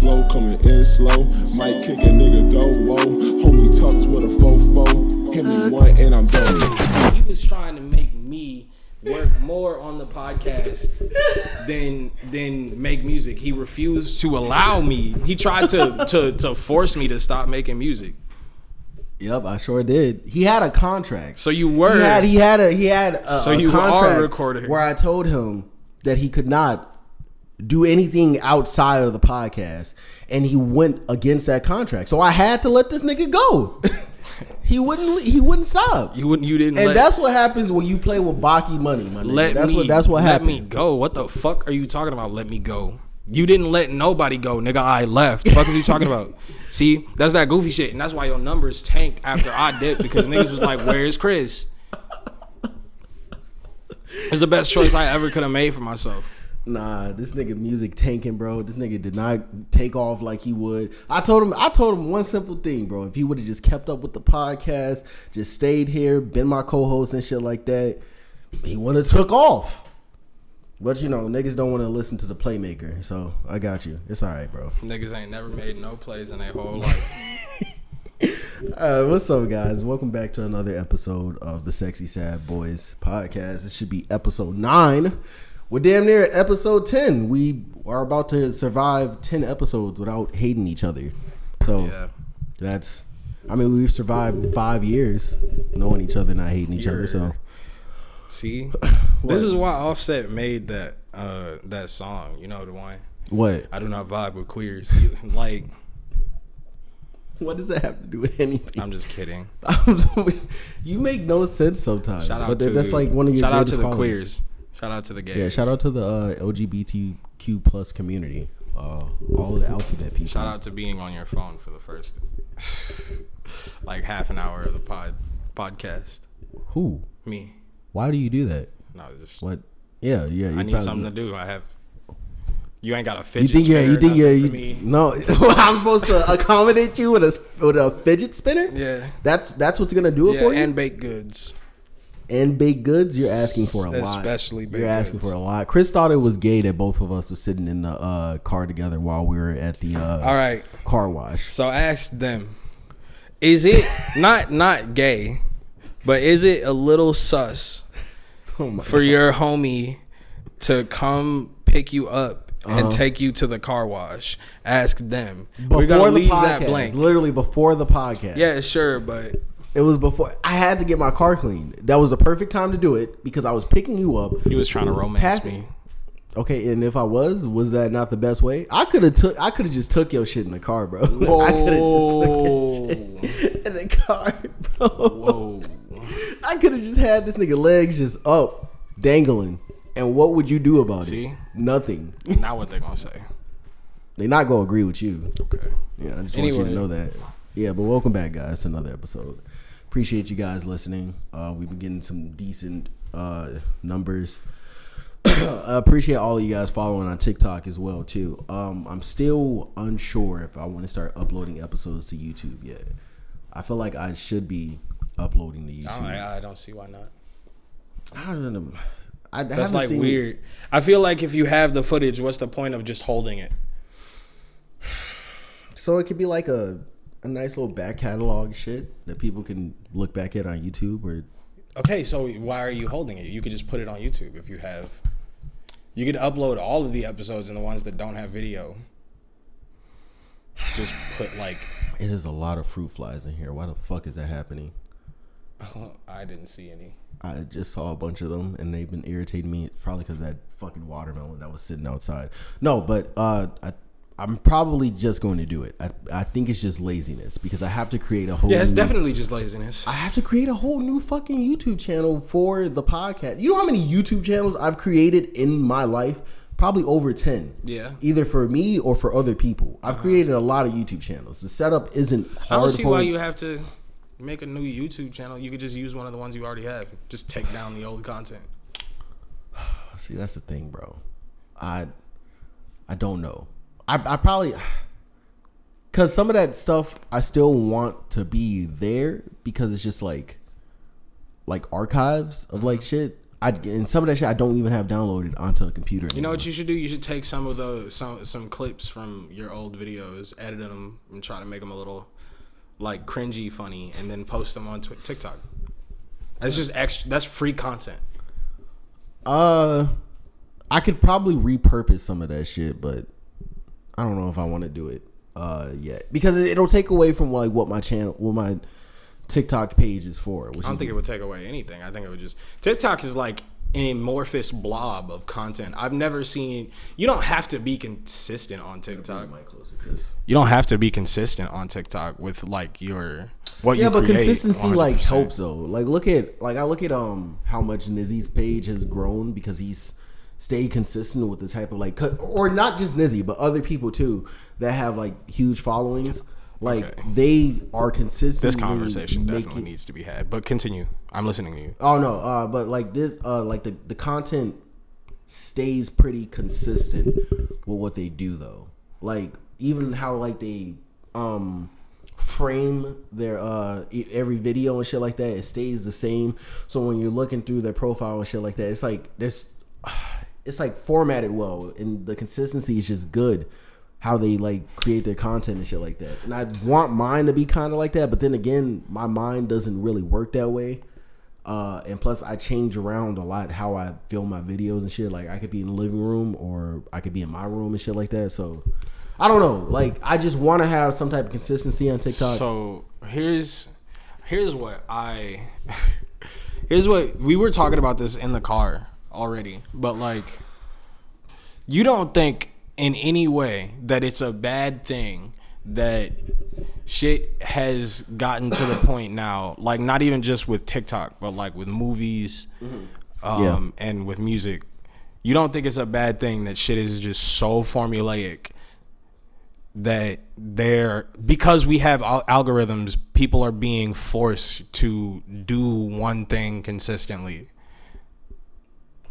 flow coming in slow. Might kick a nigga though, whoa. Homie tucks with a fofo. Hit me one and I'm done. He was trying to make me work more on the podcast than make music. He refused to allow me. He tried to force me to stop making music. Yep, I sure did. He had a contract. So you were. He had a so you contract are recording where I told him that he could not do anything outside of the podcast, and he went against that contract. So I had to let this nigga go. He wouldn't stop. You didn't. And that's what happens when you play with Baki money, my nigga. That's what happened. Let me go. What the fuck are you talking about? Let me go. You didn't let nobody go, nigga. I left. The fuck is you talking about? See, that's that goofy shit, and that's why your numbers tanked after I dipped, because niggas was like, "Where's Chris?" It's the best choice I ever could have made for myself. Nah, this nigga music tanking, bro. This nigga did not take off like he would. I told him one simple thing, bro. If he would have just kept up with the podcast, just stayed here, been my co-host and shit like that, he would have took off. But you know, niggas don't want to listen to the playmaker, so I got you. It's all right, bro. Niggas ain't never made no plays in their whole life. What's up, guys? Welcome back to another episode of the Sexy Sad Boys podcast. This should be episode 9. We're damn near episode 10. We are about to survive 10 episodes without hating each other. So yeah. We've survived 5 years knowing each other, not hating each other. So see, this is why Offset made that song. You know the one. What? I do not vibe with queers. Like, what does that have to do with anything? I'm just kidding. You make no sense sometimes. That's like one of your. Shout out to the followers. Queers. Shout out to the gays. Yeah, shout out to the LGBTQ plus community. All of the alphabet people. Shout out to being on your phone for the first like half an hour of the podcast. Who? Me. Why do you do that? No, just what? Yeah. I need something to do. You ain't got a fidget spinner. You think no, I'm supposed to accommodate you with a fidget spinner? Yeah. That's what's gonna do it for you? And baked goods. And baked goods, you're asking for a lot. Especially baked goods. You're asking for a lot. Chris thought it was gay that both of us were sitting in the car together while we were at the all right car wash. So ask them, is it not gay, but is it a little sus for your homie to come pick you up and take you to the car wash? Ask them. We're gonna leave that blank. Literally before the podcast. Yeah, sure, but it was before I had to get my car cleaned. That was the perfect time to do it because I was picking you up. He was trying to romance me. Okay, and if I was that not the best way? I could have just took your shit in the car, bro. Whoa. I could have just took your shit in the car, bro. Whoa. I could have just had this nigga legs just up, dangling. And what would you do about it? Nothing. Now what they gonna say? They not gonna agree with you. Okay. Yeah, I just want you to know that. Yeah, but welcome back, guys, to another episode. Appreciate you guys listening. We've been getting some decent numbers. I appreciate all of you guys following on TikTok as well too. I'm still unsure if I want to start uploading episodes to YouTube yet. I feel like I should be uploading to YouTube. I don't see why not. I don't know. That's like weird. I feel like if you have the footage, what's the point of just holding it? So it could be like a nice little back catalog shit that people can look back at on YouTube. Or okay, so why are you holding it? You could just put it on YouTube if you have. You could upload all of the episodes and the ones that don't have video. Just put like. It is a lot of fruit flies in here. Why the fuck is that happening? I didn't see any. I just saw a bunch of them and they've been irritating me. Probably because that fucking watermelon that was sitting outside. No, but I'm probably just going to do it. I think it's just laziness because I have to create a whole. Yeah, it's definitely just laziness. I have to create a whole new fucking YouTube channel for the podcast. You know how many YouTube channels I've created in my life? Probably over 10. Yeah. Either for me or for other people. I've created a lot of YouTube channels. The setup isn't hard. I don't see why you have to make a new YouTube channel. You could just use one of the ones you already have. Just take down the old content. See, that's the thing, bro. I don't know. I probably, because some of that stuff I still want to be there because it's just like archives of like shit. and some of that shit I don't even have downloaded onto a computer anymore. You know what you should do? You should take some of those some clips from your old videos, edit them, and try to make them a little like cringy, funny, and then post them on TikTok. That's just extra. That's free content. I could probably repurpose some of that shit, but I don't know if I want to do it yet, because it'll take away from like what my TikTok page is for. I don't think it would take away anything. I think it would just TikTok is like an amorphous blob of content. I've never seen. You don't have to be consistent on TikTok. You don't have to be consistent on TikTok with like your what you create. Yeah, but consistency 100%. Like helps though. Like I look at how much Nizzy's page has grown because he's stayed consistent with the type of like, or not just Nizzy, but other people too that have like huge followings. Like they are consistent. This conversation definitely needs to be had. But continue. I'm listening to you. Oh no, but like this, like the content stays pretty consistent with what they do though. Like even how like they frame their every video and shit like that, it stays the same. So when you're looking through their profile and shit like that, it's like it's like formatted well, and the consistency is just good. How they like create their content and shit like that. And I want mine to be kind of like that, but then again, my mind doesn't really work that way. And plus I change around a lot how I film my videos and shit. Like I could be in the living room or I could be in my room and shit like that. So I don't know. Like I just want to have some type of consistency on TikTok. So here's what here's what we were talking about this in the car already, but like you don't think in any way that it's a bad thing that shit has gotten to the point now, like not even just with TikTok, but like with movies, and with music. You don't think it's a bad thing that shit is just so formulaic that because we have algorithms, people are being forced to do one thing consistently.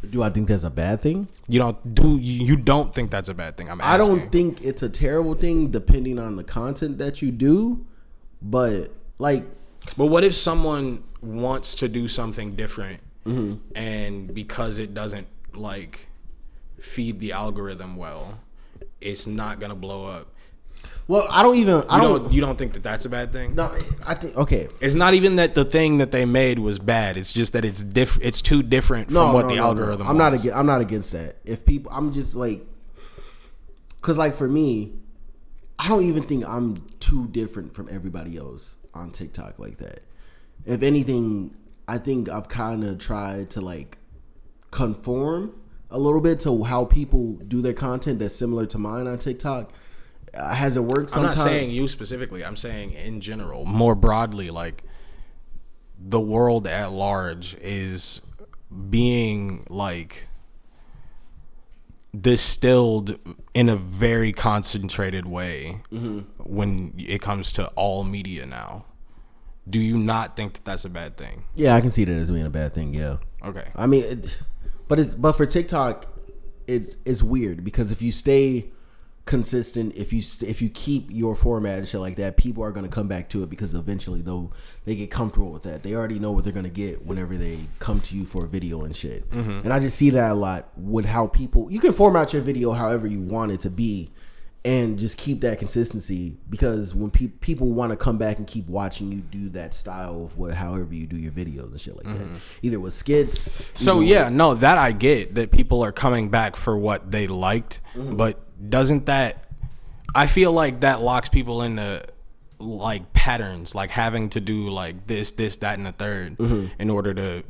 Do I think that's a bad thing? You don't think that's a bad thing? I'm asking. I don't think it's a terrible thing depending on the content that you do, but what if someone wants to do something different, and because it doesn't like feed the algorithm well, it's not gonna blow up? Well, You don't think that that's a bad thing? No, I think okay. It's not even that the thing that they made was bad. It's just that it's too different from what the algorithm. I'm not against that. If people, I'm just like, cause like for me, I don't even think I'm too different from everybody else on TikTok like that. If anything, I think I've kind of tried to like conform a little bit to how people do their content that's similar to mine on TikTok. Has it worked sometimes? I'm not saying you specifically. I'm saying in general, more broadly, like the world at large is being like distilled in a very concentrated way when it comes to all media now. Do you not think that that's a bad thing? Yeah, I can see that as being a bad thing. Yeah. Okay. I mean, but for TikTok, it's weird because if you stay consistent, if you keep your format and shit like that, people are going to come back to it because eventually they get comfortable with that. They already know what they're going to get whenever they come to you for a video and shit. And I just see that a lot with how people, you can format your video however you want it to be and just keep that consistency, because when people want to come back and keep watching you do that style of however you do your videos and shit like that, either with skits. So that I get, that people are coming back for what they liked, but doesn't that, I feel like that locks people into like patterns, like having to do like this, that, and the third in order to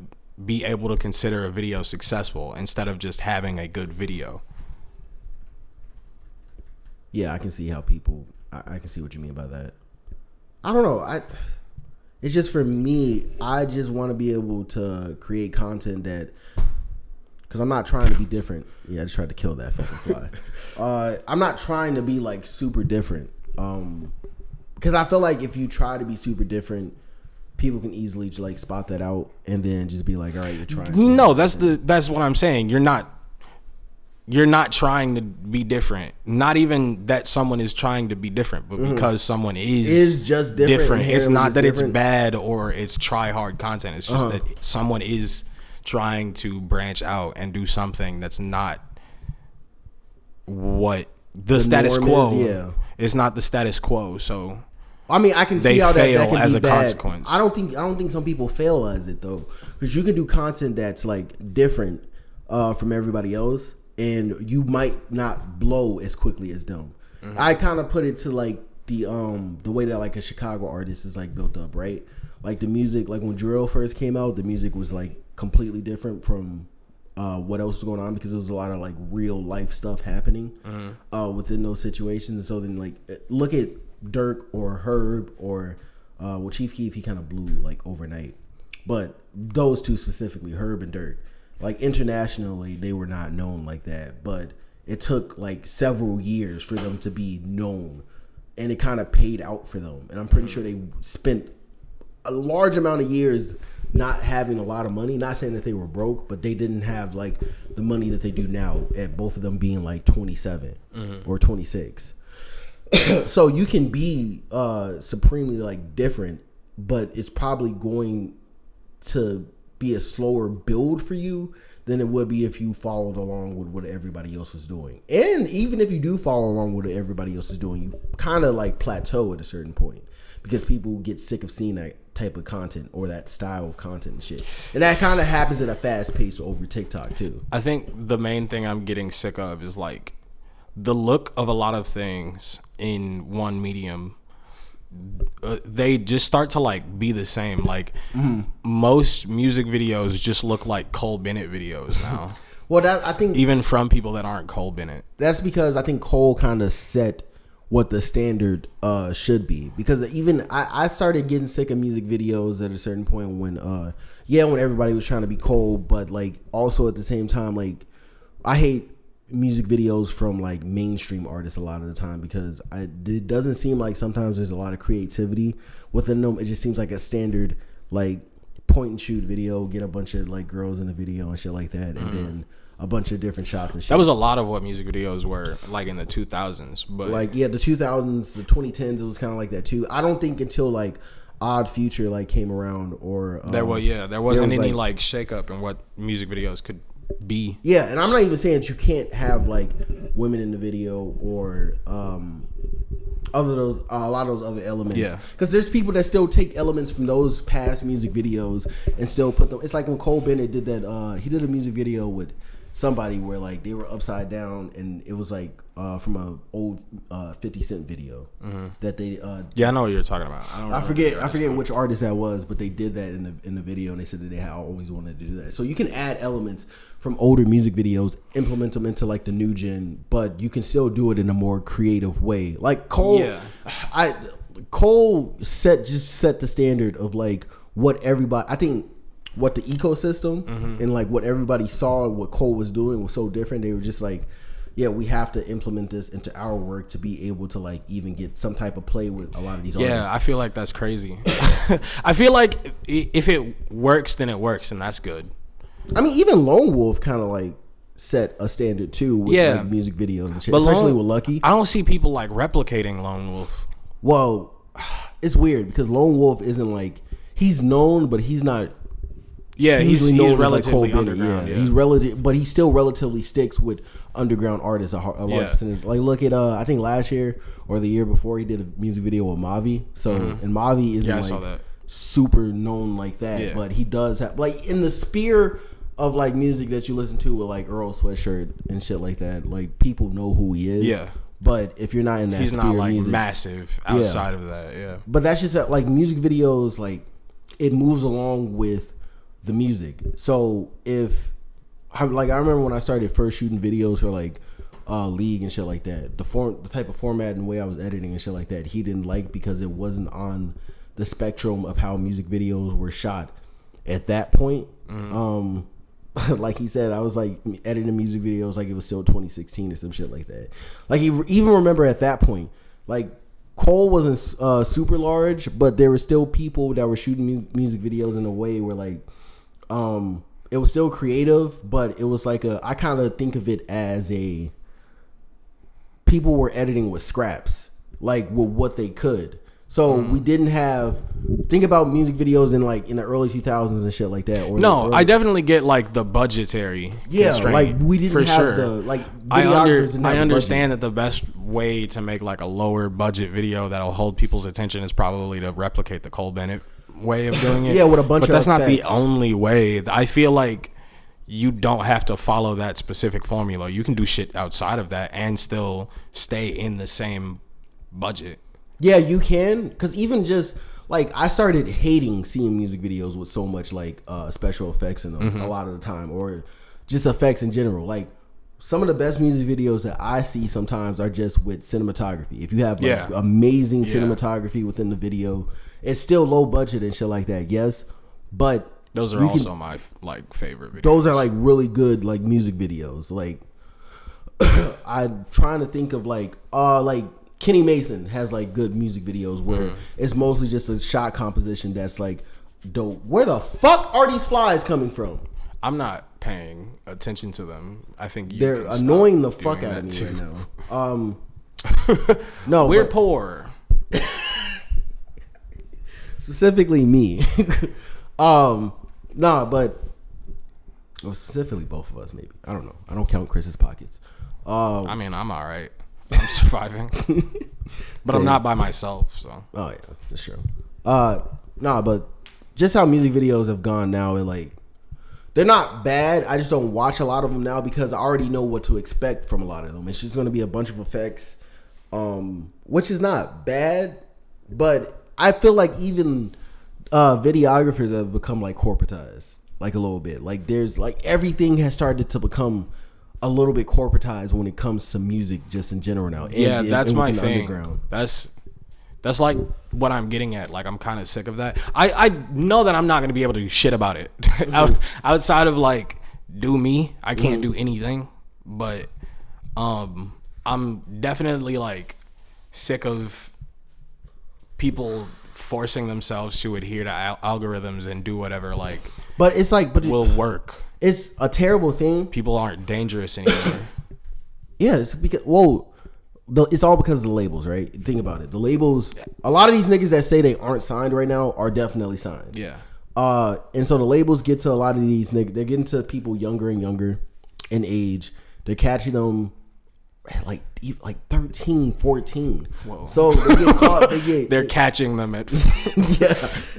be able to consider a video successful instead of just having a good video. Yeah, I can see how people, I can see what you mean by that. I don't know. It's just for me, I just want to be able to create content that, because I'm not trying to be different. Yeah, I just tried to kill that fucking fly. I'm not trying to be like super different. Because I feel like if you try to be super different, people can easily like spot that out and then just be like, all right, you're trying. No, that's what I'm saying. You're not trying to be different. Not even that someone is trying to be different, but because someone is just different. It's not that it's bad or it's try hard content. It's just that someone is trying to branch out and do something that's not what the status quo is, yeah. It's not the status quo, so I mean, I can they see how that fail can as be a bad. consequence. I don't think some people fail as it though, because you can do content that's like different from everybody else, and you might not blow as quickly as them. Mm-hmm. I kind of put it to like the way that like a Chicago artist is like built up, right? Like the music, like when Drill first came out, the music was like completely different from what else was going on, because there was a lot of like real life stuff happening within those situations. So then like look at Dirk or Herb or well, Chief Keef, he kind of blew like overnight, but those two specifically, Herb and Dirk, like internationally they were not known like that, but it took like several years for them to be known, and it kind of paid out for them. And I'm pretty sure they spent a large amount of years not having a lot of money. Not saying that they were broke, but they didn't have like the money that they do now, at both of them being like 27 or 26. So you can be supremely like different, but it's probably going to be a slower build for you than it would be if you followed along with what everybody else was doing. And even if you do follow along with what everybody else is doing, you kind of like plateau at a certain point, because people get sick of seeing that type of content or that style of content and shit. And that kind of happens at a fast pace over TikTok too. I think the main thing I'm getting sick of is like the look of a lot of things in one medium. They just start to like be the same. Like most music videos just look like Cole Bennett videos now. Well, I think even from people that aren't Cole Bennett. That's because I think Cole kind of set what the standard should be. Because even I started getting sick of music videos at a certain point when when everybody was trying to be Cole, but like also at the same time, like I hate music videos from like mainstream artists a lot of the time, because it doesn't seem like sometimes there's a lot of creativity within them. It just seems like a standard like point and shoot video, get a bunch of like girls in the video and shit like that, and then a bunch of different shots and shit. That was a lot of what music videos were like in the 2000s, but like the 2000s, the 2010s, it was kind of like that too. I don't think until like Odd Future like came around, or there wasn't any like shake up in what music videos could be. Yeah, and I'm not even saying that you can't have like women in the video or a lot of those other elements. Yeah, because there's people that still take elements from those past music videos and still put them. It's like when Cole Bennett did that. He did a music video with somebody where like they were upside down, and it was like from a old 50 Cent video that they I know what you're talking about. I forget which artist that was, but they did that in the video, and they said that they had always wanted to do that. So you can add elements from older music videos, implement them into like the new gen, but you can still do it in a more creative way. Like Cole, Cole set the standard of like what everybody, I think what the ecosystem and like what everybody saw what Cole was doing was so different. They were just like, yeah, we have to implement this into our work to be able to like even get some type of play with a lot of these artists. Yeah, I feel like that's crazy. I feel like if it works, then it works, and that's good. I mean, even Lone Wolf kind of like set a standard too with like music videos and shit, but especially with Lucky. I don't see people like replicating Lone Wolf. Well, it's weird because Lone Wolf isn't like, he's known, but he's not. Yeah, he's relatively like underground. Yeah, he's relative, but he still relatively sticks with underground artists a large percentage. Like look at I think last year or the year before he did a music video with Mavi. So and Mavi isn't like super known like that, but he does have like in the sphere of like music that you listen to with like Earl Sweatshirt and shit like that. Like people know who he is. Yeah. But if you're not in that, he's sphere not like music, massive outside of that. Yeah. But that's just that, like music videos, like it moves along with the music. So if I remember when I started first shooting videos for like League and shit like that, the type of format and way I was editing and shit like that, he didn't like because it wasn't on the spectrum of how music videos were shot at that point. Like he said, I was like editing music videos like it was still 2016 or some shit like that. Like even remember at that point, like Cole wasn't super large, but there were still people that were shooting music videos in a way where like it was still creative, but it was like I kind of think of it as people were editing with scraps, like with what they could. So we didn't have. Think about music videos in the early 2000s and shit like that. Or No, I definitely get like the budgetary. constraint, like we didn't for have sure. the like. I videographers didn't have the understand budget. that the best way to make like a lower budget video that'll hold people's attention is probably to replicate the Cole Bennett way of doing it. Yeah, with a bunch but of that's not the effects. only way. I feel like you don't have to follow that specific formula. You can do shit outside of that and still stay in the same budget. Yeah, you can, because even just like I started hating seeing music videos with so much like special effects in them a lot of the time, or just effects in general. Like some of the best music videos that I see sometimes are just with cinematography. If you have like amazing cinematography within the video, it's still low budget and shit like that. Yes, but Those are also my like favorite videos. those are like really good like music videos. Like I'm trying to think of like Kenny Mason has like good music videos where it's mostly just a shot composition that's like dope. Where the fuck are these flies coming from? I'm not paying attention to them. I think They're can stop annoying the doing fuck out that of me too. right now. No, We're but poor. specifically me. Nah, but specifically both of us maybe. I don't know. I don't count Chris's pockets. I mean, I'm all right. I'm surviving, but I'm not by myself. So Oh yeah, that's true. Nah, but just how music videos have gone now, they're not bad. I just don't watch a lot of them now because I already know what to expect from a lot of them. It's just going to be a bunch of effects, which is not bad, but I feel like even videographers have become like corporatized, like a little bit. Like there's like everything has started to become a little bit corporatized when it comes to music, just in general now. yeah, that's my within the thing. underground. That's like what I'm getting at. Like I'm kind of sick of that. I know that I'm not gonna be able to do shit about it outside of like do me. I can't do anything. But I'm definitely like sick of people forcing themselves to adhere to algorithms and do whatever like But it's like, will work. it's a terrible thing. People aren't dangerous anymore. Yeah, it's because it's all because of the labels, right? Think about it. The labels, a lot of these niggas that say they aren't signed right now are definitely signed. Yeah. And so the labels get to a lot of these niggas. They're getting to people younger and younger in age. They're catching them at like 13, 14. Whoa. So they get caught. They're catching them at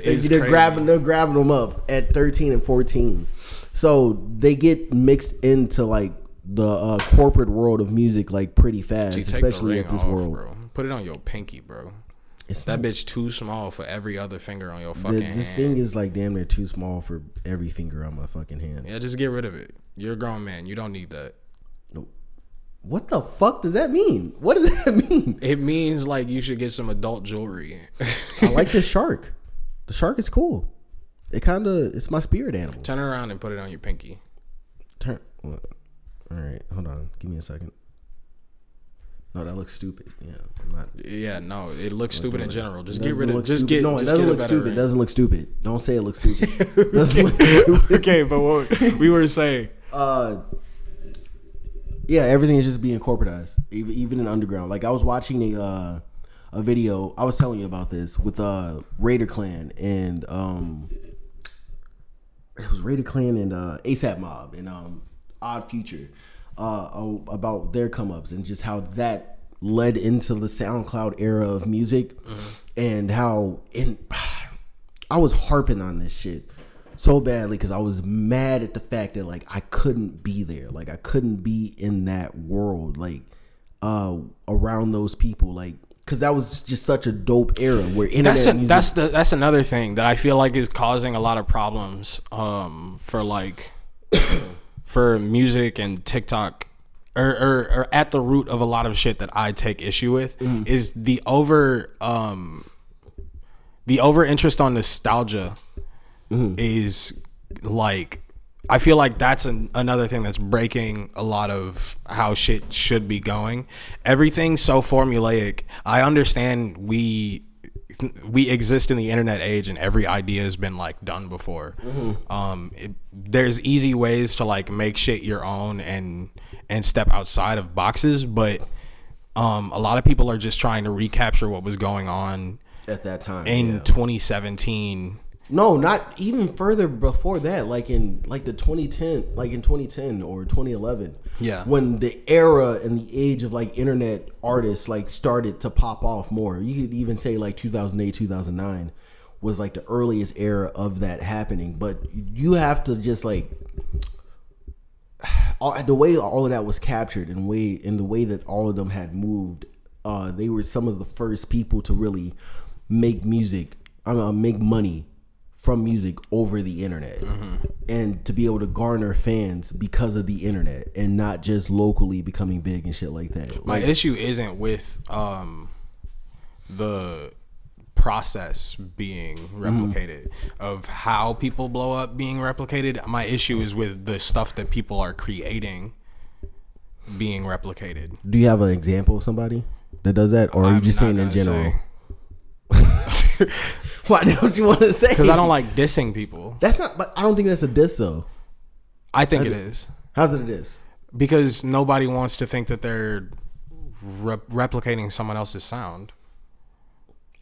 they're grabbing them up at 13 and 14. So they get mixed into like the corporate world of music like pretty fast, especially at this world. Bro. Put it on your pinky, bro. It's That not- bitch too small for every other finger on your fucking this hand. thing is like damn near too small for every finger on my fucking hand. Yeah, just get rid of it. You're a grown man. You don't need that. Nope. What the fuck does that mean? What does that mean? It means like you should get some adult jewelry. I like this shark. The shark is cool. It's my spirit animal. Turn around and put it on your pinky. All right, hold on. Give me a second. No, that looks stupid. Yeah, I'm not. Yeah, no, it looks stupid in general. Just It get doesn't rid of. look Just stupid. get. No, it just doesn't get a look better stupid. It ring. doesn't look stupid. Don't say it looks stupid. Doesn't look stupid. Okay, but what we were saying. Yeah, everything is just being corporatized, even in underground. Like I was watching a video. I was telling you about this with Raider Clan and it was Raider Clan and ASAP Mob and Odd Future about their come ups and just how that led into the SoundCloud era of music and how I was harping on this shit so badly because I was mad at the fact that like I couldn't be there, like I couldn't be in that world, like around those people, like because that was just such a dope era where internet music. That's another thing that I feel like is causing a lot of problems for like for music and TikTok or at the root of a lot of shit that I take issue with is the over interest on nostalgia is like I feel like that's another thing that's breaking a lot of how shit should be going. Everything's so formulaic. I understand we exist in the internet age and every idea has been like done before. There's easy ways to like make shit your own and step outside of boxes, but a lot of people are just trying to recapture what was going on at that time in 2017. No, not even further before that. Like in the 2010 or 2011. Yeah. When the era and the age of like internet artists like started to pop off more. You could even say like 2008, 2009 was like the earliest era of that happening. But you have to just like the way all of that was captured and the way that all of them had moved. They were some of the first people to really make make money from music over the internet, and to be able to garner fans because of the internet and not just locally becoming big and shit like that. My issue isn't with the process being replicated of how people blow up being replicated. My issue is with the stuff that people are creating being replicated. Do you have an example of somebody that does that, or are you just saying in general? Why don't you want to say? Because I don't like dissing people. That's not. But I don't think that's a diss though. I think it is. How's it a diss? Because nobody wants to think that they're replicating someone else's sound.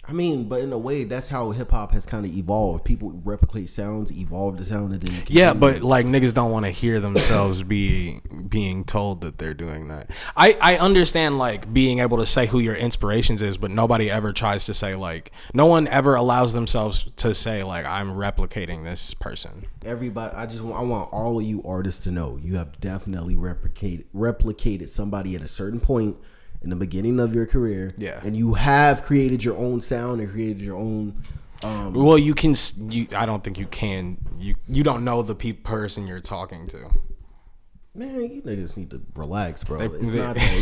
I mean, but in a way, that's how hip hop has kind of evolved. People replicate sounds, evolve the sound, and then yeah, but like niggas don't want to hear themselves being told that they're doing that. I understand like being able to say who your inspirations is, but nobody ever tries to say like no one ever allows themselves to say like I'm replicating this person. Everybody, I want all of you artists to know you have definitely replicated somebody at a certain point in the beginning of your career, yeah, and you have created your own sound and created your own. Well, you can. I don't think you can. You don't know the person you're talking to. Man, you niggas need to relax, bro. It's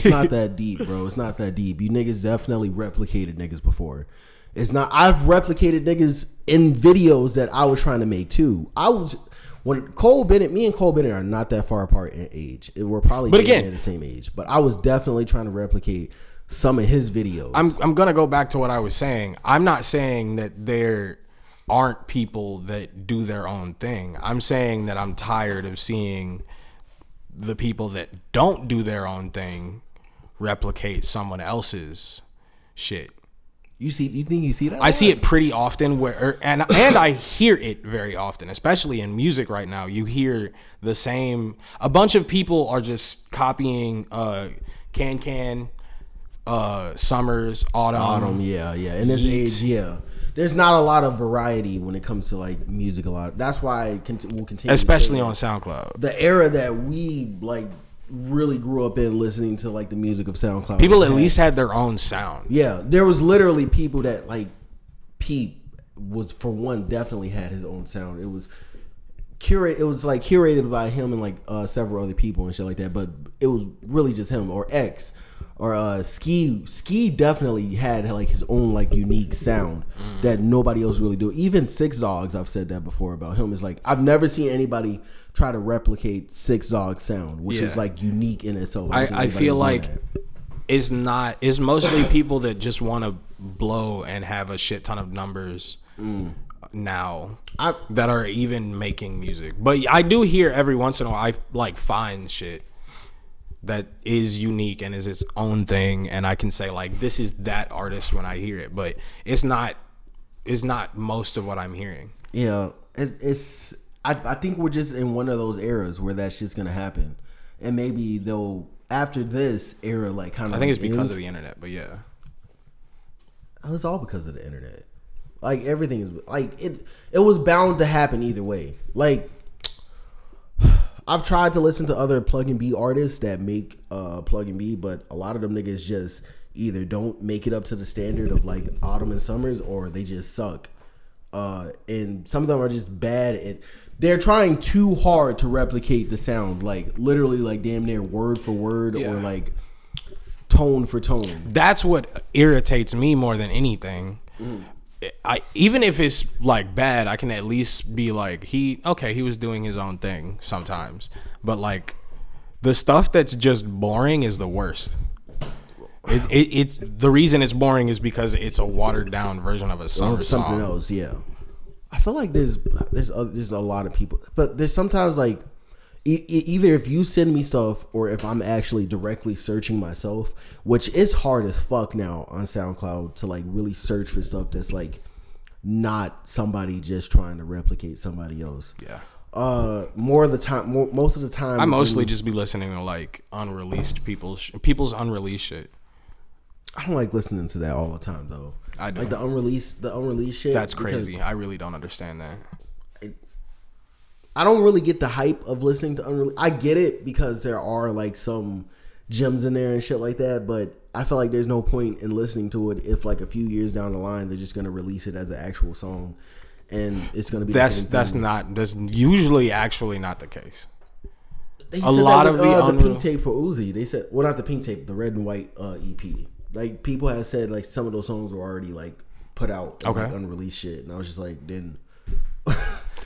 not that deep, bro. It's not that deep. You niggas definitely replicated niggas before. It's not. I've replicated niggas in videos that I was trying to make too. When Cole Bennett, me and Cole Bennett are not that far apart in age. We're probably at the same age. But I was definitely trying to replicate some of his videos. I'm gonna go back to what I was saying. I'm not saying that there aren't people that do their own thing. I'm saying that I'm tired of seeing the people that don't do their own thing replicate someone else's shit. You think you see that? I see it pretty often and I hear it very often, especially in music right now. You hear the same. A bunch of people are just copying Can, Summers, Autumn. Yeah. In this age, yeah. There's not a lot of variety when it comes to like music. That's why we'll continue, especially on SoundCloud. The era that we like really grew up in listening to like the music of SoundCloud. People at least had their own sound. Yeah, there was literally people that like Pete was, for one, definitely had his own sound. It was curated by him and like several other people and shit like that, but it was really just him or X or Ski definitely had like his own like unique sound that nobody else really do. Even Six Dogs, I've said that before about him, is like I've never seen anybody try to replicate Six Dogs sound, which is like unique in itself. I feel like it's mostly people that just want to blow and have a shit ton of numbers now that are even making music. But I do hear every once in a while I like find shit that is unique and is its own thing, and I can say like this is that artist when I hear it, but it's not most of what I'm hearing. Yeah, it's I think we're just in one of those eras where that's just gonna happen, and maybe they'll after this era like kind of. I think it's because of the internet, but yeah, it's all because of the internet. Like everything is like it was bound to happen either way. Like I've tried to listen to other plug and B artists that make plug and B, but a lot of them niggas just either don't make it up to the standard of like Autumn and Summers, or they just suck. And some of them are just bad. They're trying too hard to replicate the sound, like literally, like damn near word for word or like tone for tone. That's what irritates me more than anything. Even if it's like bad, I can at least be like, he was doing his own thing sometimes. But like the stuff that's just boring is the worst. It's the reason it's boring is because it's a watered down version of a summer something song. else. Yeah, I feel like there's a lot of people, but there's sometimes like either if you send me stuff or if I'm actually directly searching myself, which is hard as fuck now on SoundCloud to like really search for stuff that's like not somebody just trying to replicate somebody else. Yeah. Most of the time, I mostly just be listening to like unreleased people's unreleased shit. I don't like listening to that all the time though. I do. Like the unreleased shit. That's crazy. I really don't understand that. I don't really get the hype of listening to unreleased. I get it because there are like some gems in there and shit like that, but I feel like there's no point in listening to it if like a few years down the line they're just gonna release it as an actual song, and it's gonna be that's usually actually not the case. A lot of the pink tape for Uzi, they said, well, not the pink tape, the red and white EP. Like people have said like some of those songs were already like put out, like, unreleased shit, and I was just like, then.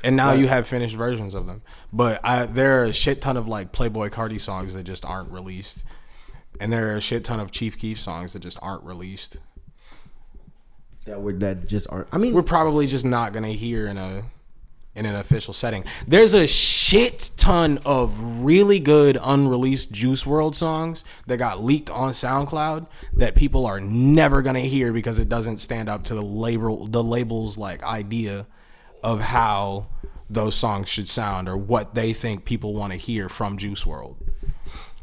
And now you have finished versions of them. But there are a shit ton of like Playboi Carti songs that just aren't released. And there are a shit ton of Chief Keef songs that just aren't released. That just aren't. I mean, we're probably just not gonna hear in an official setting. There's a shit ton of really good unreleased Juice WRLD songs that got leaked on SoundCloud that people are never gonna hear because it doesn't stand up to the label's like idea of how those songs should sound or what they think people want to hear from Juice WRLD.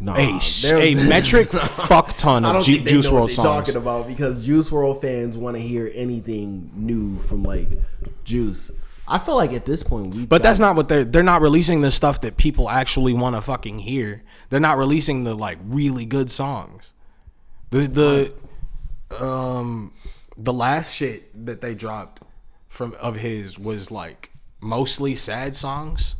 Nah, a metric fuck ton of Juice WRLD songs. Talking about because Juice WRLD fans want to hear anything new from like Juice. I feel like at this point that's not what they're not releasing the stuff that people actually want to fucking hear. They're not releasing the like really good songs. The last shit that they dropped of his was like mostly sad songs.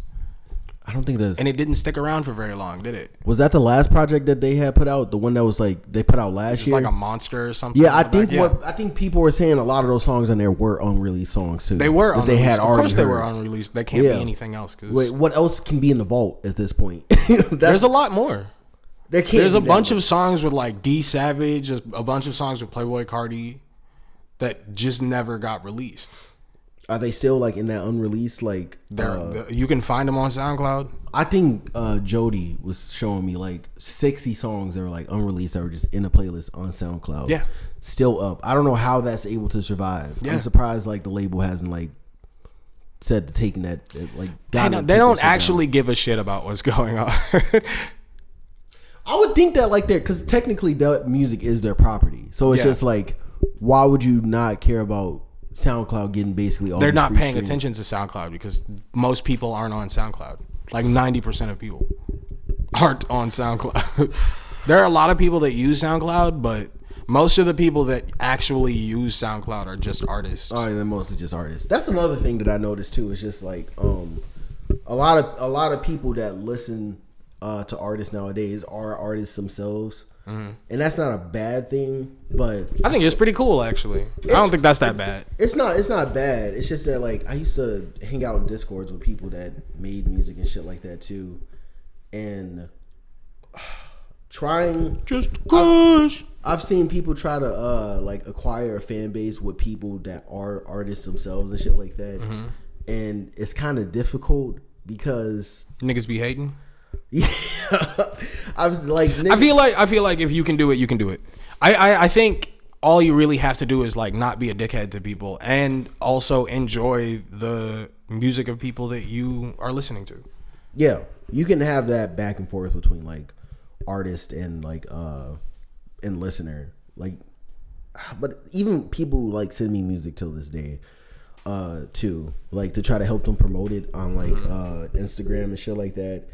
I don't think that's... And it didn't stick around for very long, did it? Was that the last project that they had put out? The one that was like they put out last year? Like a monster or something? Yeah, I think people were saying a lot of those songs on there were unreleased songs too. They were unreleased. They had of course they were unreleased. They can't be anything else. Wait, what else can be in the vault at this point? There's a lot more. There's a bunch of songs with like D Savage, a bunch of songs with Playboi Carti that just never got released. Are they still like in that unreleased like? You can find them on SoundCloud. I think Jody was showing me like 60 songs that were like unreleased that were just in a playlist on SoundCloud. Yeah, still up. I don't know how that's able to survive. Yeah. I'm surprised like the label hasn't like said to taking that like. They don't actually give a shit about what's going on. I would think that like because technically that music is their property, so it's just like, why would you not care about SoundCloud getting basically all? They're not paying attention to SoundCloud because most people aren't on SoundCloud. Like 90% of people aren't on SoundCloud. There are a lot of people that use SoundCloud, but most of the people that actually use SoundCloud are just artists. All right, they're mostly just artists. That's another thing that I noticed too. It's just like a lot of people that listen to artists nowadays are artists themselves. Mm-hmm. And that's not a bad thing, but I think it's pretty cool actually. I don't think that's that bad. It's not bad. It's just that like I used to hang out in Discords with people that made music and shit like that too, and trying just gosh. I've seen people try to like acquire a fan base with people that are artists themselves and shit like that, and it's kind of difficult because niggas be hating. Yeah, I was like, I feel like if you can do it, you can do it. I think all you really have to do is like not be a dickhead to people and also enjoy the music of people that you are listening to. Yeah, you can have that back and forth between like artist and like and listener. Like, but even people like send me music till this day too, like to try to help them promote it on like Instagram and shit like that.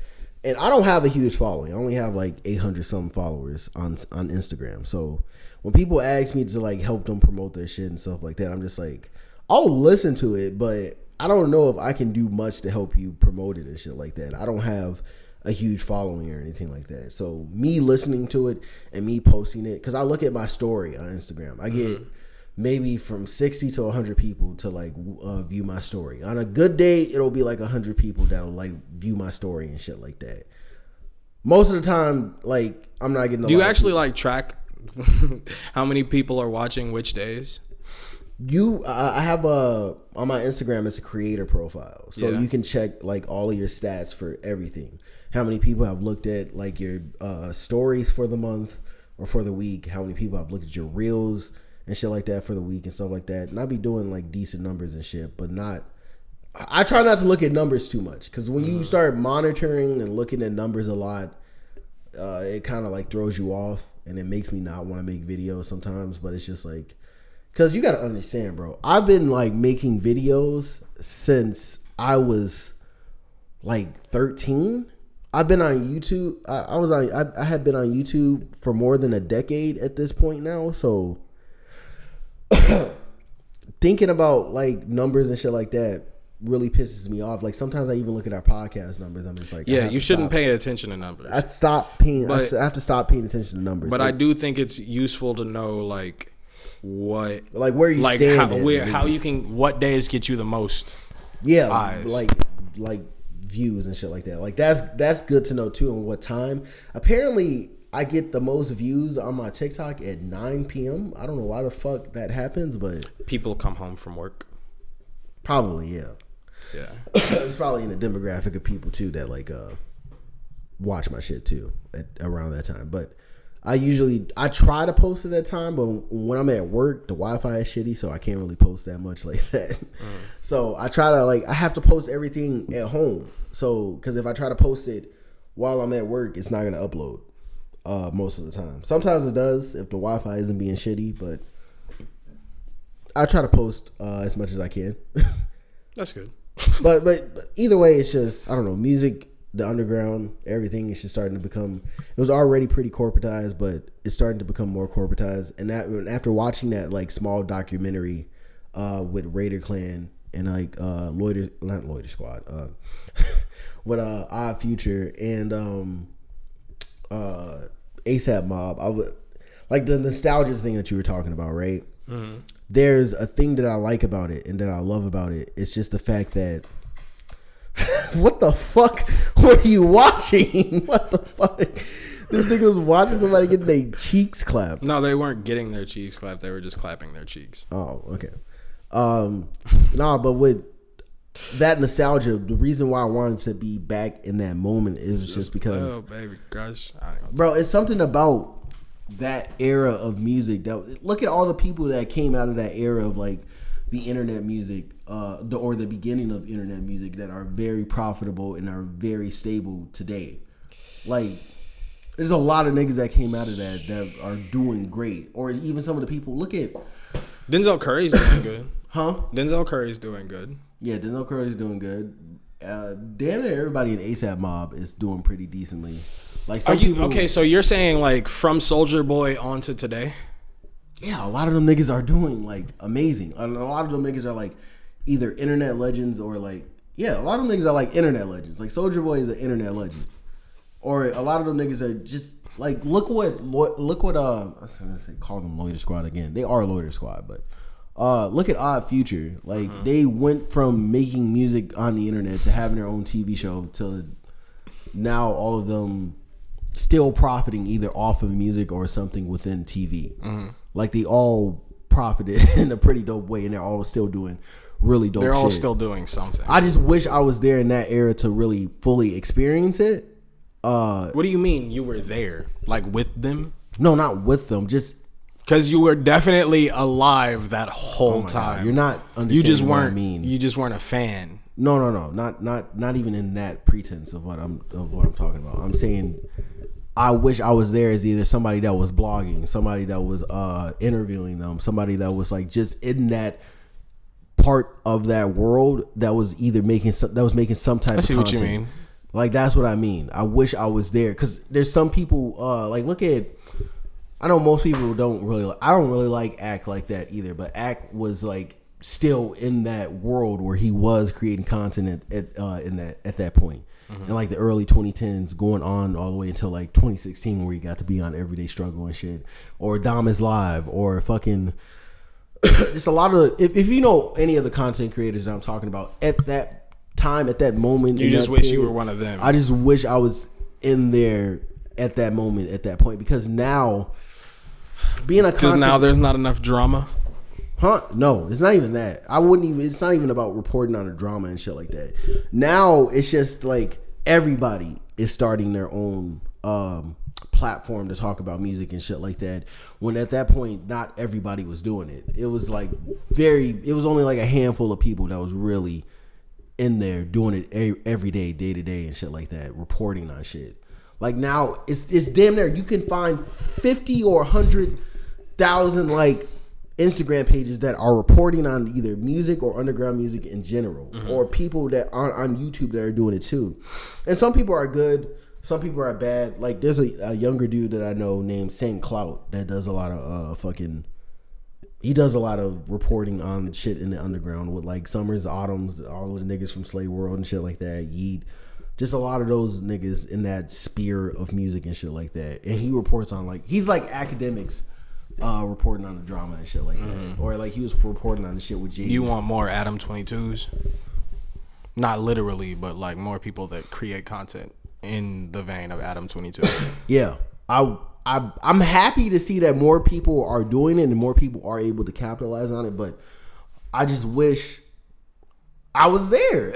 And I don't have a huge following. I only have like 800 something followers on Instagram. So when people ask me to like help them promote their shit and stuff like that, I'm just like, I'll listen to it, but I don't know if I can do much to help you promote it and shit like that. I don't have a huge following or anything like that. So me listening to it and me posting it, because I look at my story on Instagram, I get maybe from 60 to 100 people to like view my story. On a good day, it'll be like 100 people that'll like view my story and shit like that. Most of the time, like I'm not getting. Do you actually like track how many people are watching which days? I have on my Instagram, it's a creator profile, so you can check like all of your stats for everything. how many people have looked at like your stories for the month or for the week, how many people have looked at your reels and shit like that for the week and stuff like that. And I be doing like decent numbers and shit, but not. I try not to look at numbers too much because when you start monitoring and looking at numbers a lot, it kind of like throws you off and it makes me not want to make videos sometimes. But it's just like, because you got to understand, bro. I've been like making videos since I was like 13. I've been on YouTube. I had been on YouTube for more than a decade at this point now. So thinking about like numbers and shit like that really pisses me off. Like sometimes I even look at our podcast numbers. I'm just like, yeah, you shouldn't pay attention to numbers. I have to stop paying attention to numbers. But I do think it's useful to know like what, like where you stand, how you can, what days get you the most. Yeah, eyes. like views and shit like that. Like that's good to know too. And what time? Apparently, I get the most views on my TikTok at 9 p.m. I don't know why the fuck that happens, but people come home from work. Probably, yeah. Yeah, it's probably in the demographic of people too that like watch my shit too at around that time. But I try to post at that time, but when I'm at work, the Wi-Fi is shitty, so I can't really post that much like that. So I try to I have to post everything at home. So because if I try to post it while I'm at work, it's not gonna upload most of the time. Sometimes it does if the Wi-Fi isn't being shitty, but I try to post as much as I can. that's good. but either way, it's just, I don't know, music, the underground, everything is just starting to become, it was already pretty corporatized, but it's starting to become more corporatized. And that, after watching that like small documentary with Raider Clan and like not Loiter Squad, with Odd Future and ASAP Mob, I would like the nostalgia thing that you were talking about, right? Mm-hmm. There's a thing that I like about it and that I love about it. It's just the fact that what the fuck were you watching? What the fuck? This nigga was watching somebody get their cheeks clapped. No, they weren't getting their cheeks clapped. They were just clapping their cheeks. Oh, okay. But with that nostalgia, the reason why I wanted to be back in that moment is just because, oh baby, gosh, bro, it's something about that era of music that, look at all the people that came out of that era of like the internet music, or the beginning of internet music, that are very profitable and are very stable today. Like, there's a lot of niggas that came out of that are doing great. Or even some of the people, look at Denzel Curry's doing good. Huh? Denzel Curry's doing good. Yeah, Denzel Curry's doing good. Damn near everybody in ASAP Mob is doing pretty decently. Like, some people, okay? So you're saying like from Soulja Boy on to today? Yeah, a lot of them niggas are doing like amazing. A lot of them niggas are like either internet legends or like, yeah, a lot of them niggas are like internet legends. Like Soulja Boy is an internet legend, or a lot of them niggas are just like, look what I was gonna say, call them Loiter Squad again. They are Loiter Squad, but look at Odd Future. Like they went from making music on the internet to having their own TV show to now all of them still profiting either off of music or something within TV. Like they all profited in a pretty dope way, and they're all still doing really dope shit. They're all still doing something. I just wish I was there in that era to really fully experience it. What do you mean you were there? Like with them? No, not with them. Just because you were definitely alive that whole time. God, you're not understanding you just weren't, what I mean. You just weren't a fan. No. Not even in that pretense of what I'm talking about. I'm saying I wish I was there as either somebody that was blogging, somebody that was interviewing them, somebody that was like just in that part of that world that was either making some type of content. I see what you mean. Like that's what I mean. I wish I was there because there's some people like, look at. I know most people don't really. I don't really like Ack like that either. But Ack was like still in that world where he was creating content at that point. In like the early 2010s, going on all the way until like 2016, where he got to be on Everyday Struggle and shit, or Dom is Live, or fucking just a lot of. If you know any of the content creators that I'm talking about at that time, at that moment, you just wish you were one of them. I just wish I was in there at that moment, at that point, because now being a because now there's not enough drama. Huh? No, it's not even that. It's not even about reporting on the drama and shit like that. Now it's just like everybody is starting their own platform to talk about music and shit like that. When at that point, not everybody was doing it. It was like it was only like a handful of people that was really in there doing it every day to day and shit like that, reporting on shit. Like now, it's damn near you can find 50 or 100,000 like Instagram pages that are reporting on either music or underground music in general, or people that are on YouTube that are doing it too. And some people are good, some people are bad. Like there's a younger dude that I know named Saint Clout that does a lot of he does a lot of reporting on shit in the underground with like Summers, Autumns, all those niggas from Slay World and shit like that. Yeet. Just a lot of those niggas in that sphere of music and shit like that. And he reports on like, he's like academics reporting on the drama and shit like that. Or like he was reporting on the shit with Jay. You want more Adam 22s? Not literally, but like more people that create content in the vein of Adam 22. Yeah. I'm happy to see that more people are doing it and more people are able to capitalize on it, but I just wish I was there.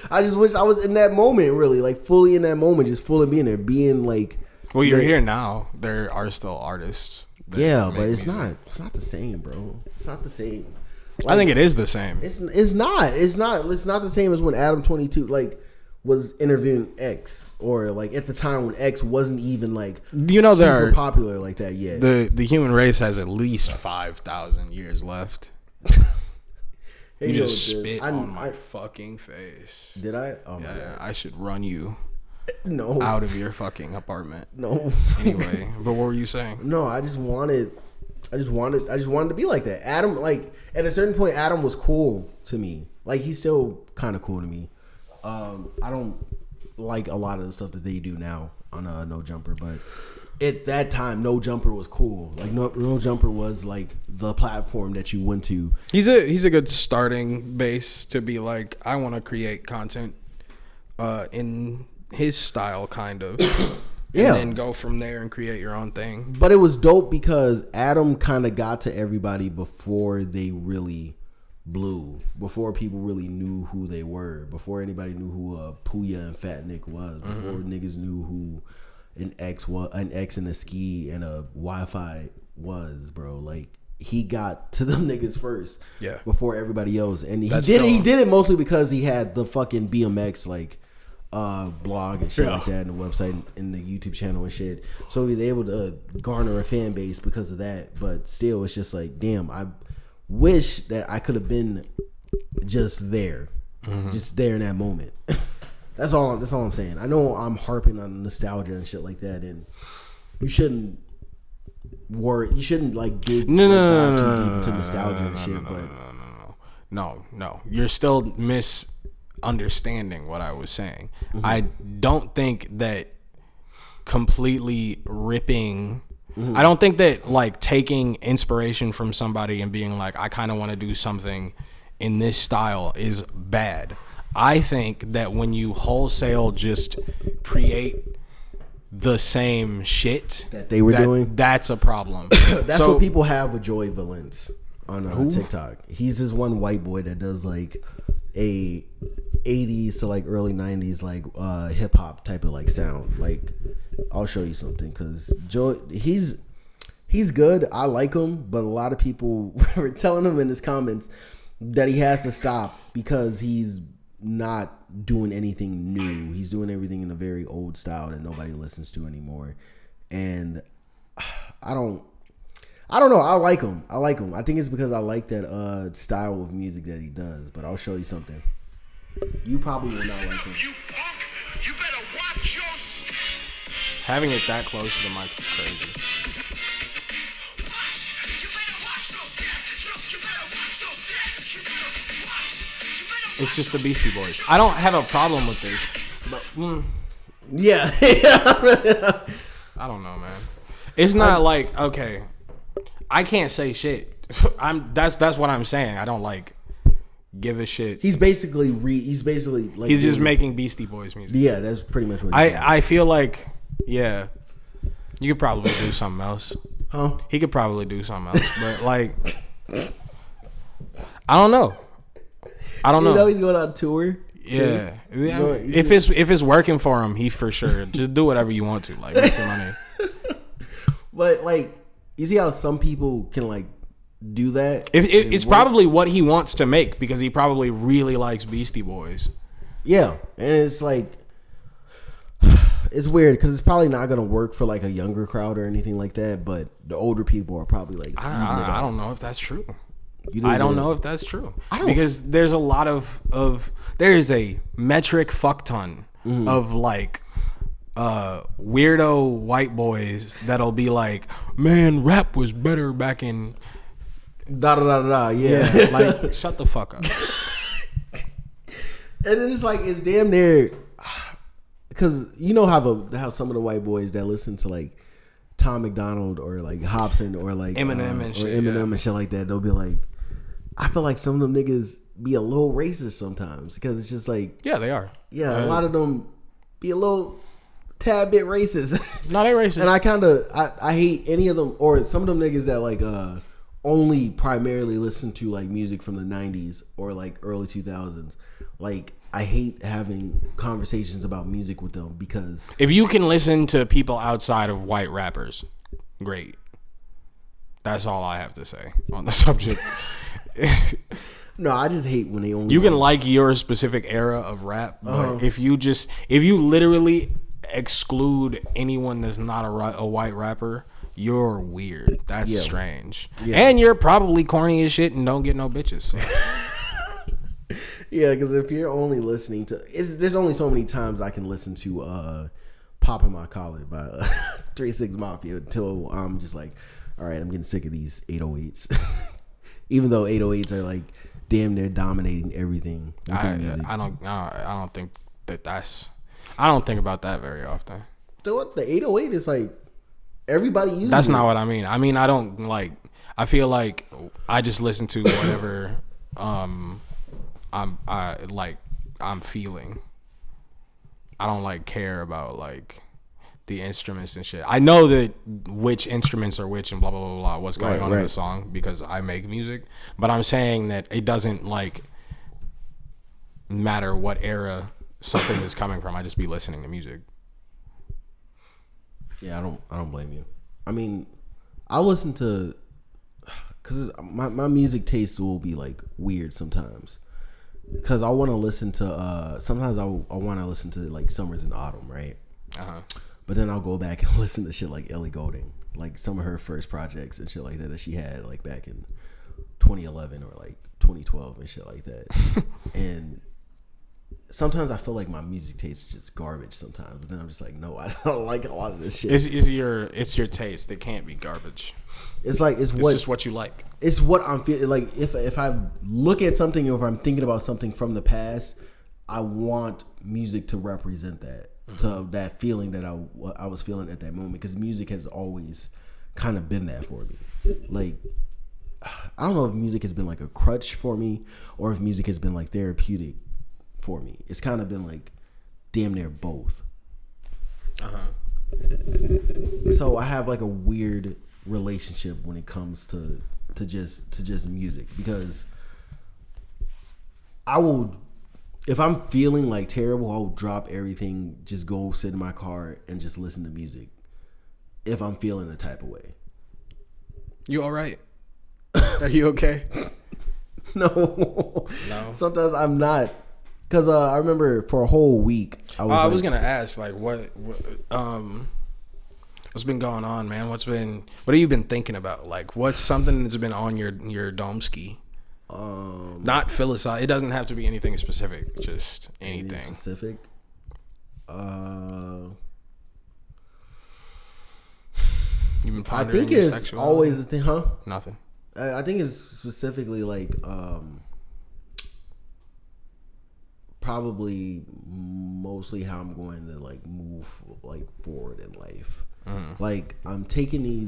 I just wish I was in that moment, really, like fully in that moment, just fully being there, being like. Well, you're here now. There are still artists. Yeah, but it's music. It's not the same, bro. It's not the same. Like, I think it is the same. It's not the same as when Adam 22 like was interviewing X, or like at the time when X wasn't even like super popular like that yet. The human race has at least 5,000 years left. Hey, you just spit on my fucking face. Did I? Oh my God. I should run you. No. Out of your fucking apartment. No. Anyway, but what were you saying? No, I just wanted to be like that. Adam, like at a certain point, Adam was cool to me. Like he's still kind of cool to me. I don't like a lot of the stuff that they do now on No Jumper, but at that time, No Jumper was cool. Like No Jumper was like the platform that you went to. He's a good starting base to be like, I want to create content in his style, kind of. Yeah. And then go from there and create your own thing. But it was dope because Adam kind of got to everybody before they really blew, before people really knew who they were, before anybody knew who Puya and Fat Nick was, before niggas knew who an X and a Ski and a Wi-Fi was, bro. Like he got to them niggas first, before everybody else, and he did it mostly because he had the fucking BMX like blog and shit like that, and the website and the YouTube channel and shit. So he was able to garner a fan base because of that. But still, it's just like, damn, I wish that I could have been just there, just there in that moment. That's all I'm saying. I know I'm harping on nostalgia and shit like that, and you shouldn't worry. You shouldn't like dig too deep into nostalgia and shit. No. You're still misunderstanding what I was saying. I don't think that completely ripping. I don't think that like taking inspiration from somebody and being like, I kind of want to do something in this style is bad. I think that when you wholesale just create the same shit that they were doing, that's a problem. That's what people have with Joey Valence on TikTok. He's this one white boy that does like a 80s to like early 90s like hip hop type of like sound. Like I'll show you something because Joey, he's good. I like him, but a lot of people were telling him in his comments that he has to stop because he's not doing anything new. He's doing everything in a very old style that nobody listens to anymore. And I don't know. I like him. I think it's because I like that style of music that he does. But I'll show you something. You probably will not like him. You punk! You better watch your. Having it that close to the mic is crazy. It's just the Beastie Boys. I don't have a problem with this, but yeah. I don't know, man. It's not like, okay, I can't say shit. That's what I'm saying. I don't like give a shit. He's basically like he's just making Beastie Boys music. Yeah, that's pretty much what he's doing. I feel like, yeah, you could probably do something else. Huh? He could probably do something else, but like, I don't know. You know he's going on tour. Yeah. If it's working for him, he for sure just do whatever you want to, like make your money. But like, you see how some people can like do that? It's probably what he wants to make because he probably really likes Beastie Boys. Yeah, and it's like, it's weird because it's probably not gonna work for like a younger crowd or anything like that. But the older people are probably like, I don't know if that's true. I don't know if that's true because there's a lot of there is a metric fuck ton of like weirdo white boys that'll be like, man, rap was better back in da da da da. Yeah, like shut the fuck up. And it's like, it's damn near, because you know how some of the white boys that listen to like Tom McDonald or like Hobson or like Eminem and shit, and shit like that, they'll be like, I feel like some of them niggas be a little racist sometimes because it's just like, yeah, they are. Yeah, a lot of them be a little tad bit racist. No, they racist. And I hate any of them, or some of them niggas that like only primarily listen to like music from the 90s or like early 2000s. Like, I hate having conversations about music with them because if you can listen to people outside of white rappers, great. That's all I have to say on the subject. No, I just hate when they only. You can like your specific era of rap, but if you literally exclude anyone that's not a white rapper, you're weird. That's strange. Yeah. And you're probably corny as shit and don't get no bitches. So. Yeah, because if you're only listening to, there's only so many times I can listen to "Pop in My Collar" by 3 6 Mafia until I'm just like, all right, I'm getting sick of these 808s. Even though 808s are like damn near dominating everything. I don't think that's. I don't think about that very often. The 808 is like everybody uses. That's not what I mean. I mean, I don't like. I feel like I just listen to whatever I'm feeling. I don't like care about like the instruments and shit. I know that which instruments are which and blah blah blah blah. What's going on in the song because I make music, but I'm saying that it doesn't like matter what era something is coming from. I just be listening to music. Yeah, I don't blame you. I mean, I listen to, because my music taste will be like weird sometimes. Because I want to listen to, sometimes I want to listen to like Summers and Autumn, right? But then I'll go back and listen to shit like Ellie Goulding, like some of her first projects and shit like that she had like back in 2011 or like 2012 and shit like that. And sometimes I feel like my music taste is just garbage sometimes, but then I'm just like, no, I don't like a lot of this shit. It's your taste. It can't be garbage. It's like it's just what you like. It's what I'm feeling like. If I look at something or if I'm thinking about something from the past, I want music to represent that, to that feeling that I was feeling at that moment, because music has always kind of been that for me. Like, I don't know if music has been like a crutch for me or if music has been like therapeutic for me. It's kind of been like damn near both. So I have like a weird relationship when it comes to just music, because I will, if I'm feeling like terrible, I'll drop everything, just go sit in my car and just listen to music if I'm feeling a type of way. You all right? Are you okay? No. Sometimes I'm not. Because I remember for a whole week, I was gonna ask, like, what's been going on, man? What have you been thinking about? Like, what's something that's been on your domski? Not philosophical. It doesn't have to be anything specific. Just anything specific. You've been pondering. I think it's always a thing, huh? Nothing. I think it's specifically like. Probably mostly how I'm going to like move like forward in life. Like I'm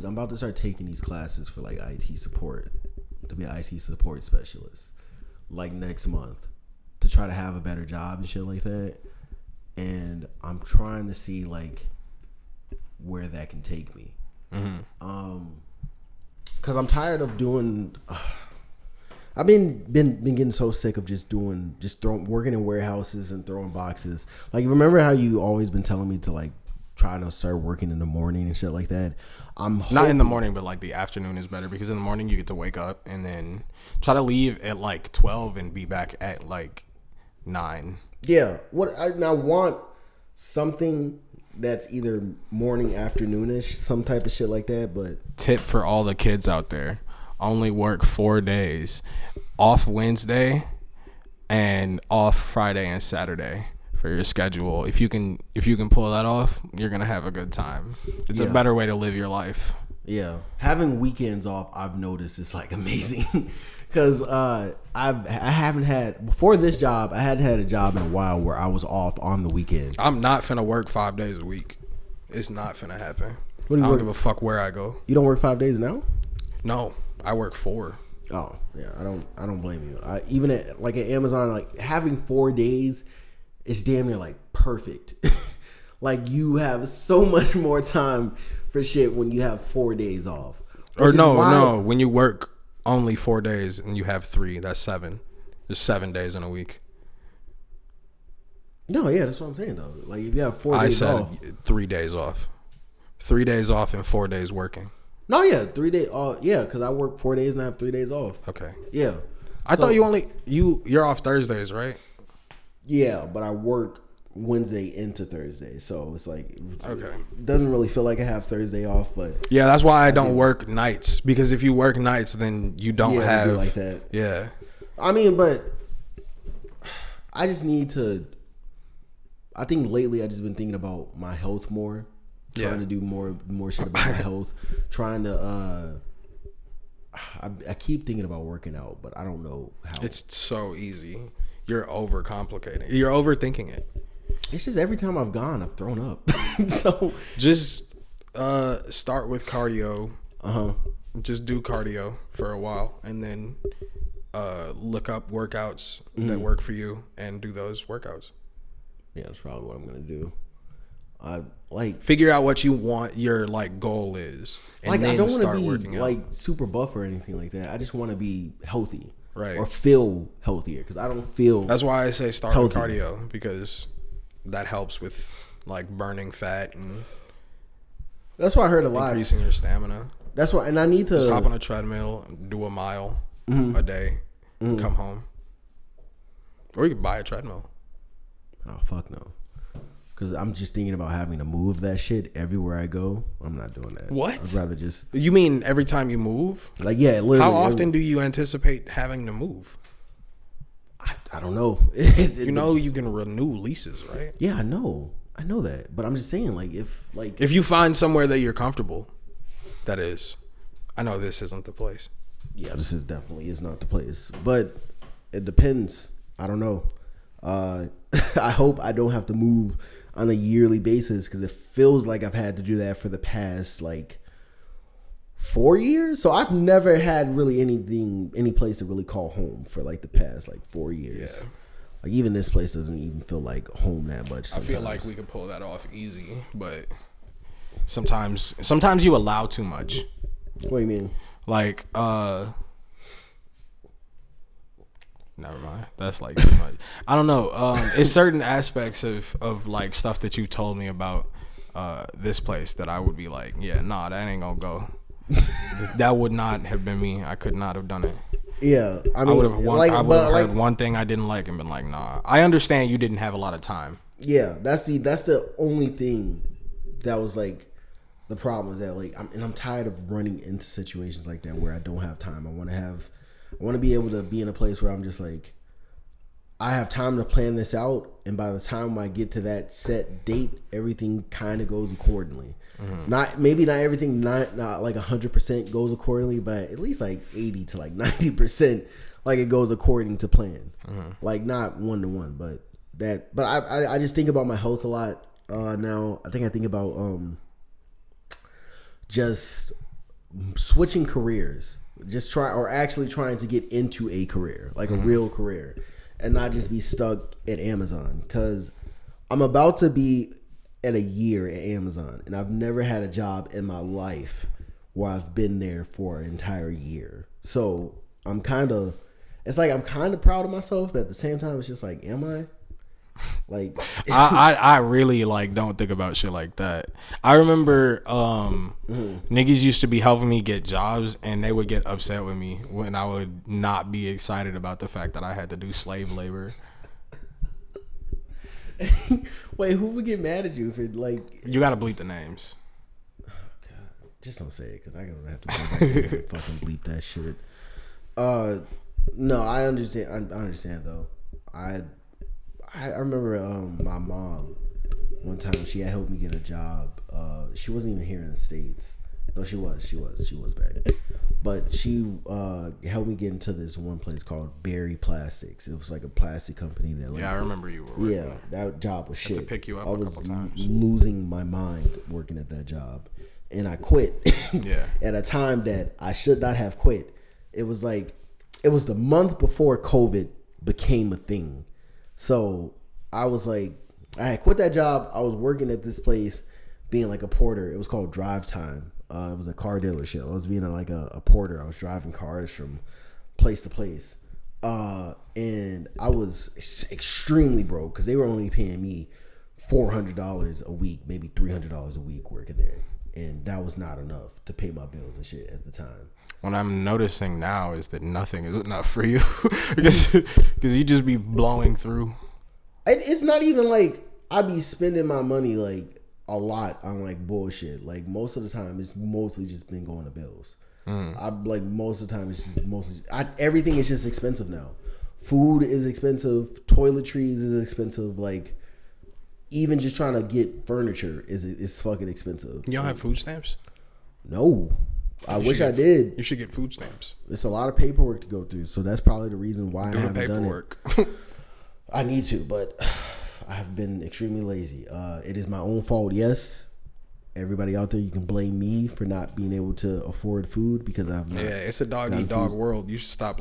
about to start taking these classes for like IT support, to be an IT support specialist, like next month, to try to have a better job and shit like that. And I'm trying to see like where that can take me. Cause I'm tired of doing I've been getting so sick of working in warehouses and throwing boxes. Like, remember how you always been telling me to like try to start working in the morning and shit like that? Not in the morning, but like the afternoon is better because in the morning you get to wake up and then try to leave at like 12 and be back at like 9. Yeah. I want something that's either morning, afternoonish, some type of shit like that. But tip for all the kids out there: only work 4 days, off Wednesday, and off Friday and Saturday for your schedule. If you can pull that off, you're gonna have a good time. It's a better way to live your life. Yeah, having weekends off, I've noticed is like amazing. Because I haven't had, before this job, I hadn't had a job in a while where I was off on the weekend. I'm not finna work 5 days a week. It's not finna happen. What do you I don't work? give a fuck where I go. You don't work 5 days now? No, I work 4. Oh yeah, I don't blame you. Even at Amazon, like having 4 days is damn near like perfect. Like you have so much more time for shit when you have 4 days off. Or no, when you work only 4 days and you have 3, that's 7. There's 7 days in a week. No, yeah, that's what I'm saying though. Like if you have 4 I days said off. 3 days off. 3 days off and 4 days working. No, yeah, 3 days. Yeah, because I work 4 days and I have 3 days off. Okay. Yeah. I thought you're off Thursdays, right? Yeah, but I work Wednesday into Thursday, so it's like Okay. It doesn't really feel like I have Thursday off, but Yeah, that's why I don't work nights, because if you work nights, then you don't yeah, have we do like that. Yeah. I mean, but I just need to. I think lately I just been thinking about my health more, trying to do more shit about my health, trying to. I keep thinking about working out, but I don't know how. It's so easy. You're overcomplicating. You're overthinking it. It's just every time I've gone, I've thrown up. So Just start with cardio. Uh-huh. Just do cardio for a while, and then look up workouts that work for you and do those workouts. Yeah, that's probably what I'm gonna do. Figure out what you want your like goal is, and like then I don't start want to working be out. like super buff or anything like that. I just want to be healthy, Right. Or feel healthier because I don't feel. That's why I say start healthy. with cardio, because that helps with like burning fat and That's why I heard a lot. increasing your stamina. That's why, and I need to Just hop on a treadmill, do a mile a day, come home. Or you can buy a treadmill. Oh fuck no, because I'm just thinking about having to move that shit everywhere I go. I'm not doing that. What? I'd rather just You mean every time you move? literally. How often do you anticipate having to move? I don't know. You know you can renew leases, right? Yeah, I know that, but I'm just saying, like, If you find somewhere that you're comfortable, that is. I know this isn't the place. yeah, this is definitely is not the place, but it depends. I don't know. I hope I don't have to move on a yearly basis because it feels like I've had to do that for the past like 4 years. So I've never had really any place to really call home for like the past like 4 years. Yeah. Like even this place doesn't even feel like home that much. Sometimes. I feel like we could pull that off easy, but sometimes you allow too much. What do you mean? Like, never mind. That's like too much. I don't know. It's certain aspects of like stuff that you told me about this place that I would be like, yeah, nah, that ain't gonna go. That would not have been me. I could not have done it. Yeah, I mean, I would have like, heard one thing I didn't like and been like, nah. I understand you didn't have a lot of time. yeah, that's the only thing that was like the problem is that like I'm tired of running into situations like that where I don't have time. I want to be able to be in a place where I'm just like I have time to plan this out, and by the time I get to that set date, everything kind of goes accordingly. Not everything not like 100% goes accordingly, but at least like 80 to like 90% like it goes according to plan. Like not 1-to-1, but I just think about my health a lot now. I think about just switching careers, actually trying to get into a career, like a real career, and not just be stuck at Amazon, because I'm about to be at a year at Amazon, and I've never had a job in my life where I've been there for an entire year. So I'm kind of it's like I'm kind of proud of myself, but at the same time, it's just like, am I? Like, I really like don't think about shit like that. I remember niggas used to be helping me get jobs, and they would get upset with me when I would not be excited about the fact that I had to do slave labor. wait, who would get mad at you if it like? You gotta bleep the names. Just don't say it because I gonna have to go back and fucking bleep that shit. No, I understand. I understand though. I remember my mom one time. She had helped me get a job. She wasn't even here in the States. No, she was back. But she helped me get into this one place called Berry Plastics. It was like a plastic company that. Like, Yeah, I remember you were working. Yeah, that job was shit. to pick you up I a was couple times. losing my mind working at that job, and I quit. Yeah. At a time that I should not have quit. It was the month before COVID became a thing. So I was like, I had quit that job. I was working at this place, being like a porter. It was called Drive Time. It was a car dealership. I was being like a porter. I was driving cars from place to place. And I was extremely broke because they were only paying me $400 a week, maybe $300 a week working there. And that was not enough to pay my bills and shit at the time. What I'm noticing now is that nothing is enough for you because you just be blowing through. It's not even like I be spending my money like a lot on like bullshit. Like most of the time, it's mostly just been going to bills. I like most of the time it's just mostly everything is just expensive now. Food is expensive. Toiletries is expensive. Like even just trying to get furniture is fucking expensive. You don't have food stamps? No. I You wish should I get- did. You should get food stamps. It's a lot of paperwork to go through, so that's probably the reason why I Do the haven't done it. paperwork. I need to, but I have been extremely lazy. It is my own fault, yes. Everybody out there, you can blame me for not being able to afford food because I've not. Yeah, it's a dog gotten eat dog food. world. You should stop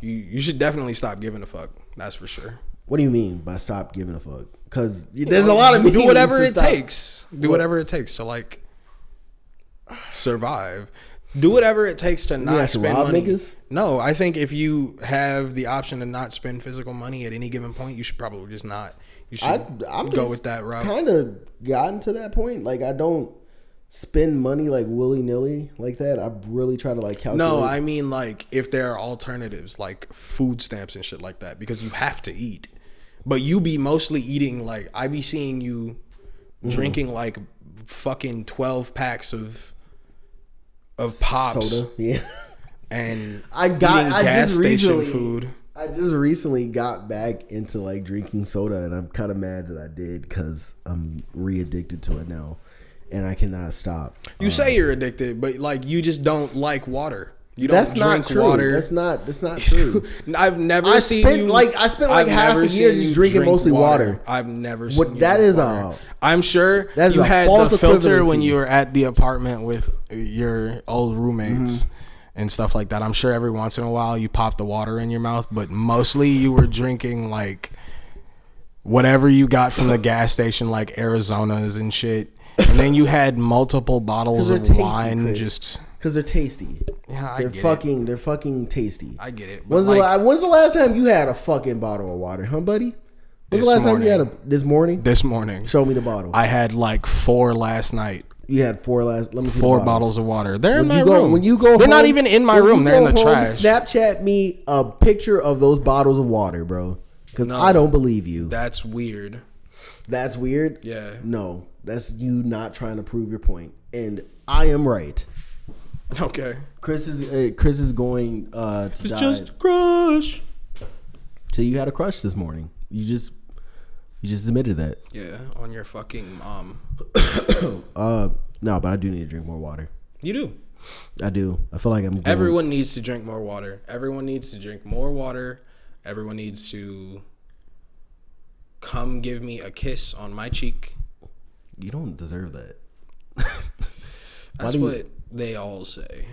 you should definitely stop giving a fuck. That's for sure. What do you mean by stop giving a fuck? Because there's a lot of do means whatever to it stop. takes. Do whatever it takes to like survive. Do whatever it takes to have not to spend rob money. niggas? No, I think if you have the option to not spend physical money at any given point, you should probably just not. You should I'm go with that route. Kind of gotten to that point. Like I don't spend money like willy nilly like that. I really try to like calculate. No, I mean like if there are alternatives like food stamps and shit like that because you have to eat. But you be mostly eating like I be seeing you drinking like fucking 12 packs of pops soda. Yeah. and I eating got. I gas just station recently. food. I just recently got back into like drinking soda, and I'm kind of mad that I did because I'm re-addicted to it now, and I cannot stop. You say you're addicted, but like you just don't like water. You That's don't not drink true. water. That's not true. I've never I seen spent you. like like I've half never a year seen just you drinking drink mostly water. I've never seen What you that drink is water. a I'm sure that is you a had false the filter when equivalency. You were at the apartment with your old roommates and stuff like that. I'm sure every once in a while you pop the water in your mouth, but mostly you were drinking like whatever you got from the gas station, like Arizona's and shit. And then you had multiple bottles they're of tasty, wine. Chris. Just because they're tasty. yeah, I They're get fucking. They're fucking tasty. I get it. But When's the last time you had a fucking bottle of water, huh, buddy? When's the This last time you had morning. this morning? this morning, Show me the bottle. I had like 4 last night. You had 4 last. Let me see 4 the bottles of water. They're in my you go, room. when you go, they're not home- even in my when room. you They're in go the home, trash. Snapchat me a picture of those bottles of water, bro. Because No. I don't believe you. That's weird. That's weird. Yeah. No, that's you not trying to prove your point, and I am right. Okay. Chris is going to It's die. just a crush. So you had a crush this morning. You just admitted that. Yeah, on your fucking mom. No, but I do need to drink more water. You do. I do. I feel like I'm going, Everyone needs to drink more water. Everyone needs to drink more water. Everyone needs to come give me a kiss on my cheek. You don't deserve that. That's do you- what they all say.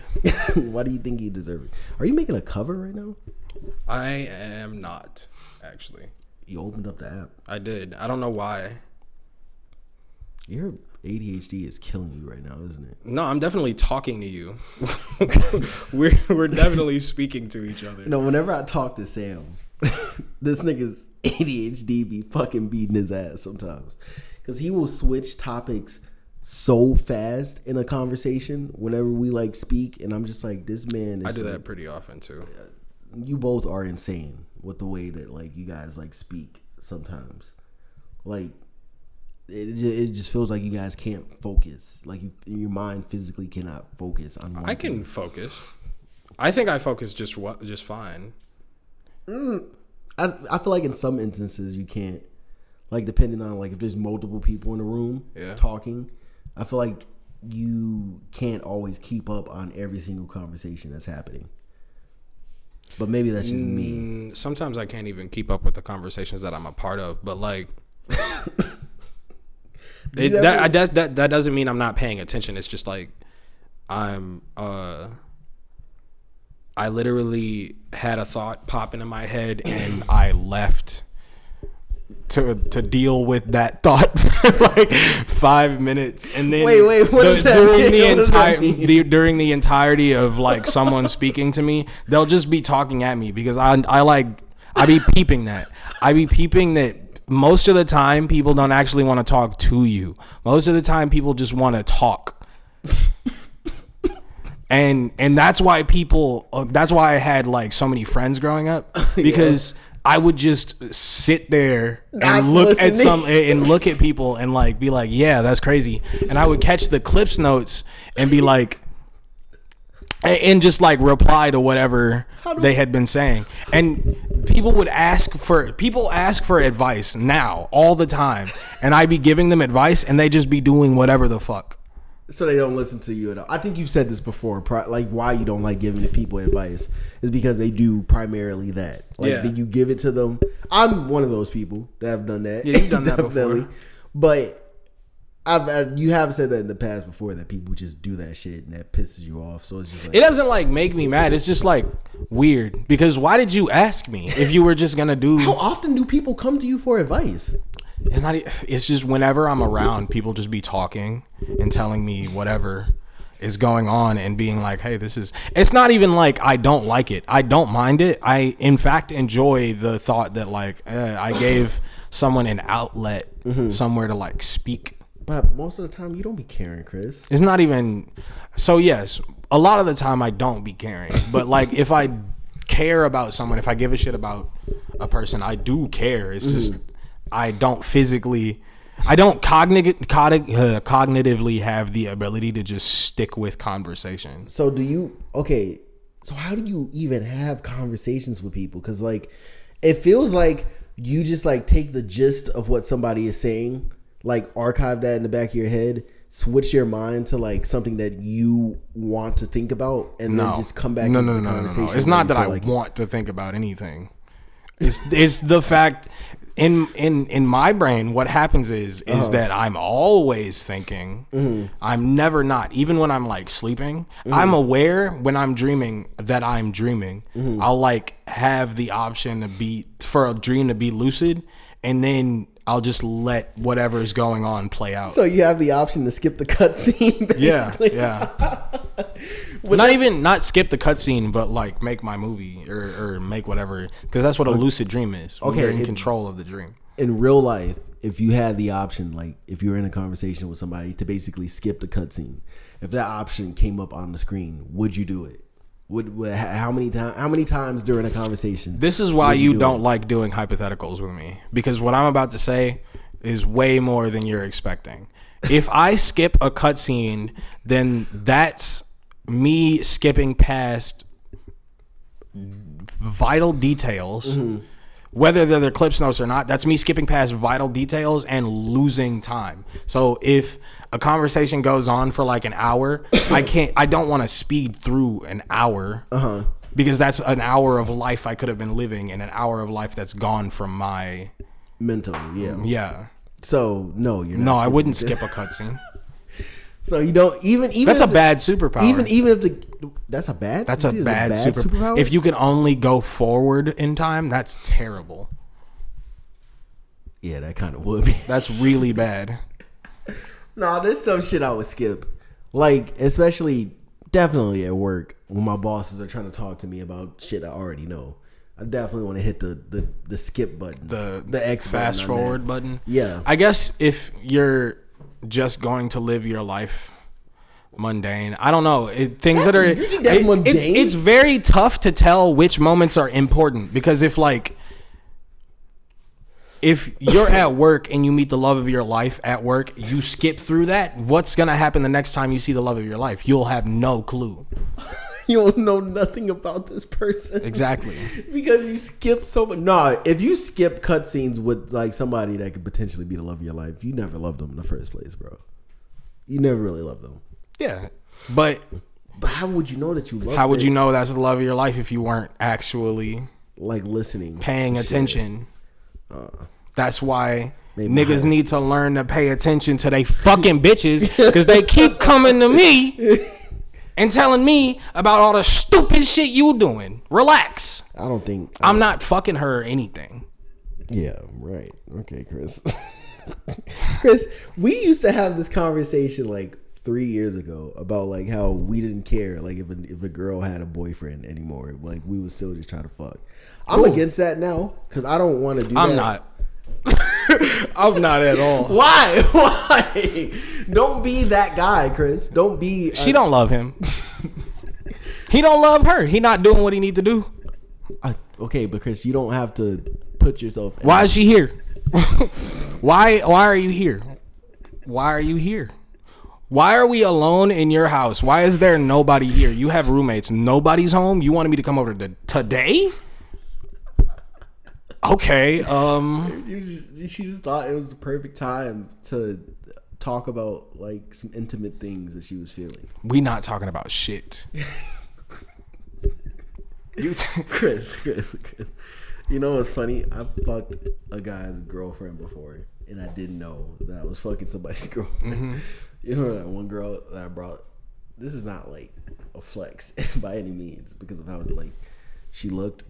Why do you think you deserve it? Are you making a cover right now? I am not, actually. You opened up the app. I did. I don't know why. It's ADHD is killing you right now, isn't it? No, I'm definitely talking to you. we're definitely speaking to each other. No, whenever I talk to Sam, this nigga's ADHD be fucking beating his ass sometimes. Because he will switch topics so fast in a conversation whenever we like speak. And I'm just like, this man is. I do like, that pretty often too. You both are insane with the way that like you guys like speak sometimes. Like, it just feels like you guys can't focus. Like your mind physically cannot focus on one I can focus. I think I focus just fine. I feel like in some instances you can't, like depending on like if there's multiple people in the room talking, I feel like you can't always keep up on every single conversation that's happening. But maybe that's just me. Sometimes I can't even keep up with the conversations that I'm a part of, but like that doesn't mean I'm not paying attention. It's just like I literally had a thought pop into my head and I left to deal with that thought for like 5 minutes, and then wait, what does that mean? During the entirety of like someone speaking to me, they'll just be talking at me because I be peeping that most of the time people don't actually want to talk to you. Most of the time people just want to talk. And that's why I had like so many friends growing up, because I would just sit there and look at people and like be like, yeah, that's crazy. And I would catch the Clips notes and be like, and just like reply to whatever they had been saying. And people ask for advice now all the time, and I be giving them advice and they just be doing whatever the fuck. So they don't listen to you at all. I think you've said this before. Like why you don't like giving the people advice is because they do primarily that. Like you give it to them. I'm one of those people that have done that. Yeah, you've done that before. But you have said that in the past before, that people just do that shit and that pisses you off. So it's just like, it doesn't like make me mad. It's just like weird, because why did you ask me if you were just gonna do? How often do people come to you for advice? It's just whenever I'm around, people just be talking and telling me whatever is going on and being like, hey, it's not even like I don't like it. I don't mind it. I, in fact, enjoy the thought that like I gave someone an outlet somewhere to like speak. But most of the time you don't be caring, Chris. It's not even, so yes, a lot of the time I don't be caring. But like if I care about someone, if I give a shit about a person, I do care. It's just, I don't cognitively have the ability to just stick with conversation. So so how do you even have conversations with people? Because like it feels like you just like take the gist of what somebody is saying, like archive that in the back of your head, switch your mind to like something that you want to think about, and then just come back into the conversation. No. It's not that I want to think about anything. It's the fact in my brain, what happens is that I'm always thinking. I'm never not. Even when I'm like sleeping, I'm aware when I'm dreaming that I'm dreaming. I'll like have the option for a dream to be lucid, and then I'll just let whatever is going on play out. So you have the option to skip the cutscene, basically. Yeah. Not skip the cutscene, but like make my movie or make whatever, because that's what a lucid dream is. When you're in control of the dream. In real life, if you had the option, like if you were in a conversation with somebody, to basically skip the cutscene, if that option came up on the screen, would you do it? How many times during a conversation? This is why you don't like doing hypotheticals with me, because what I'm about to say is way more than you're expecting. If I skip a cutscene, then that's me skipping past vital details, whether they're Clips notes or not. That's me skipping past vital details and losing time. So if a conversation goes on for like an hour, I don't want to speed through an hour, because that's an hour of life I could have been living, and an hour of life that's gone from my mental. Yeah. So no, you're not. No, I wouldn't skip a cutscene. So you don't even that's a bad superpower. Even if that's a bad superpower. If you can only go forward in time, that's terrible. Yeah, that kind of would be. That's really bad. No, there's some shit I would skip. Like, especially, definitely at work when my bosses are trying to talk to me about shit I already know. I definitely want to hit the skip button, the X fast button on forward that. button. Yeah. I guess if you're just going to live your life mundane, I don't know. Things that are You think that's mundane? It's very tough to tell which moments are important because if you're at work and you meet the love of your life at work, you skip through that. What's gonna happen the next time you see the love of your life? You'll have no clue. You don't know nothing about this person. Exactly. Because you skip so much. Nah, if you skip cutscenes with like somebody that could potentially be the love of your life, you never loved them in the first place, bro. You never really loved them. Yeah, but how would you know that you loved how would it? you know that's the love of your life if you weren't actually Like listening, paying to shit? attention? That's why Maybe niggas not. need to learn to pay attention to they fucking bitches because they keep coming to me and telling me about all the stupid shit you doing. Relax. I don't think I'm not fucking her or anything. Yeah, right. Okay, Chris. Chris, we used to have this conversation like 3 years ago about like how we didn't care like if a girl had a boyfriend anymore. Like we would still just try to fuck. I'm against that now because I don't want to do that. I'm not. I'm not at all. Why? Why? Don't be that guy, Chris. Don't be. She don't love him. He don't love her. He not doing what he need to do. Okay, but Chris, you don't have to put yourself. Why is she here? Why are you here? Why are you here? Why are we alone in your house? Why is there nobody here? You have roommates. Nobody's home. You wanted me to come over today? Okay. She just thought it was the perfect time to talk about like some intimate things that she was feeling. We not talking about shit. Chris. You know what's funny? I fucked a guy's girlfriend before, and I didn't know that I was fucking somebody's girlfriend. Mm-hmm. You know that one girl that I brought. This is not like a flex by any means because of how like she looked,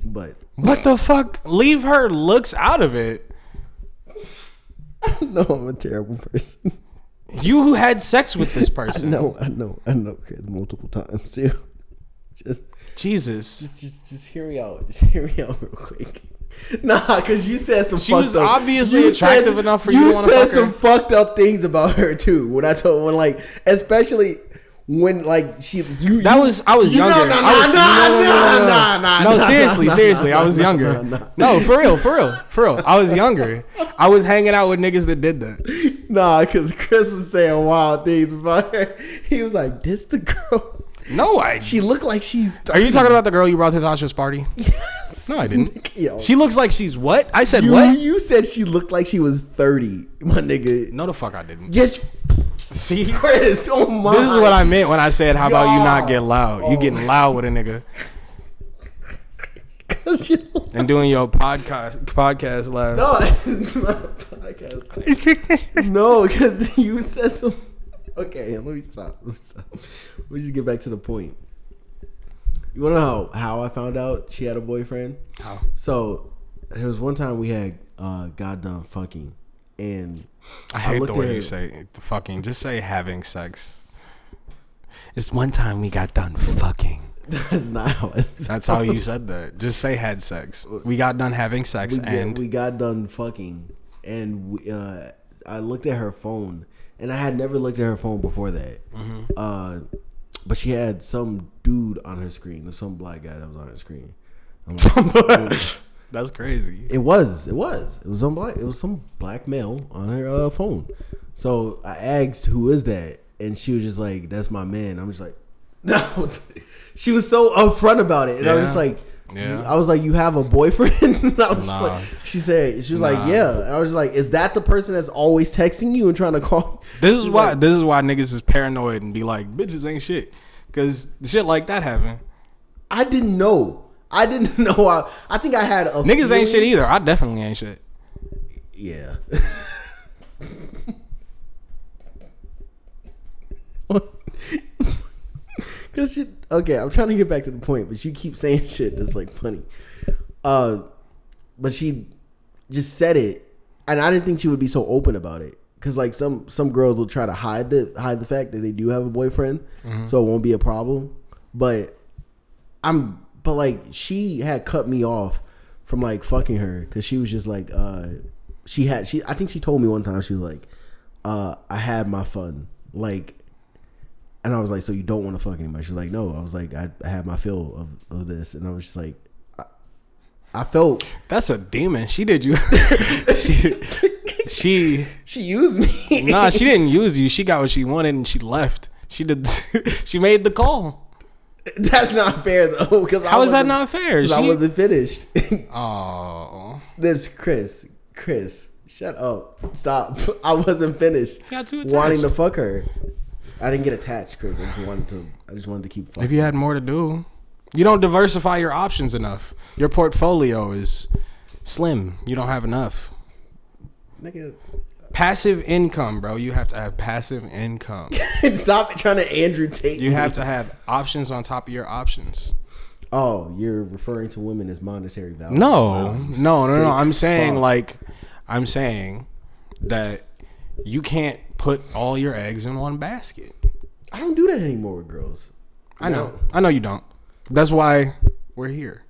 but What the fuck? Leave her looks out of it. no, I'm a terrible person. You who had sex with this person. I know, Chris, multiple times too. Jesus. Just hear me out. Just hear me out real quick. Nah, because you said some. She was obviously attractive enough for you to wanna said fuck her. some fucked up things about her too. When especially when like she. I was younger. No, seriously, I was nah, younger. nah. No, for real. I was younger. I was hanging out with niggas that did that. Nah, because Chris was saying wild things about her. He was like, "This the girl." No, She looked like she's. 30. Are you talking about the girl you brought to Tasha's party? Yes. No, I didn't. Yo. She looks like she's what? I said what? You said she looked like she was 30, my nigga. No, the fuck I didn't. Yes. See? Chris, oh my. This is what I meant when I said, how about you not get loud? You Oh. getting loud with a nigga and doing your podcast laugh. No, it's not a podcast. No, because you said some. Okay, let me stop. Let me just get back to the point. You want to know how I found out she had a boyfriend? How? So there was one time we had got done fucking, and I hate looked the at way her- you say the fucking. Just say having sex. It's one time we got done fucking. that's not how it's. That's how you said that. Just say had sex. We got done having sex we got done fucking, and I looked at her phone, and I had never looked at her phone before that. But she had some dude on her screen, or some black guy that was on her screen. I'm like, That's crazy. it was some black male on her phone. So I asked, "Who is that?" And she was just like, "That's my man." I'm just like, no. She was so upfront about it, and I was just like, Yeah. I was like, "You have a boyfriend?" And I was just Nah. like, she was like, "Yeah." And I was just like, "Is that the person that's always texting you and trying to call?" This is why niggas is paranoid and be like, bitches ain't shit. Cause shit like that happen. I didn't know. I think I had a Niggas ain't shit either. I definitely ain't shit. Yeah. Cause she, okay, I'm trying to get back to the point, but you keep saying shit that's like funny. But she just said it, and I didn't think she would be so open about it. because like some girls will try to hide the fact that they do have a boyfriend, so it won't be a problem. But like she had cut me off from like fucking her because she was just like I think she told me one time, she was like, I had my fun, like, and I was like, so you don't want to fuck anybody? She's like, no. I was like, I had my fill of this, and I was just like, I felt that's a demon. She did you. she used me. Nah, she didn't use you. She got what she wanted and she left. She did. She made the call. That's not fair though. How is that not fair? I wasn't finished. Oh, this Chris, shut up, stop. I wasn't finished. You got too attached. Wanting to fuck her. I didn't get attached, Chris. I just wanted to keep fucking. If you had more to do, you don't diversify your options enough. Your portfolio is slim. You don't have enough. Nigga. Passive income, bro. You have to have passive income. Stop trying to Andrew Tate. You have to have options on top of your options. Oh, you're referring to women as monetary value? No. I'm saying that you can't put all your eggs in one basket. I don't do that anymore with girls. I know you don't. That's why we're here.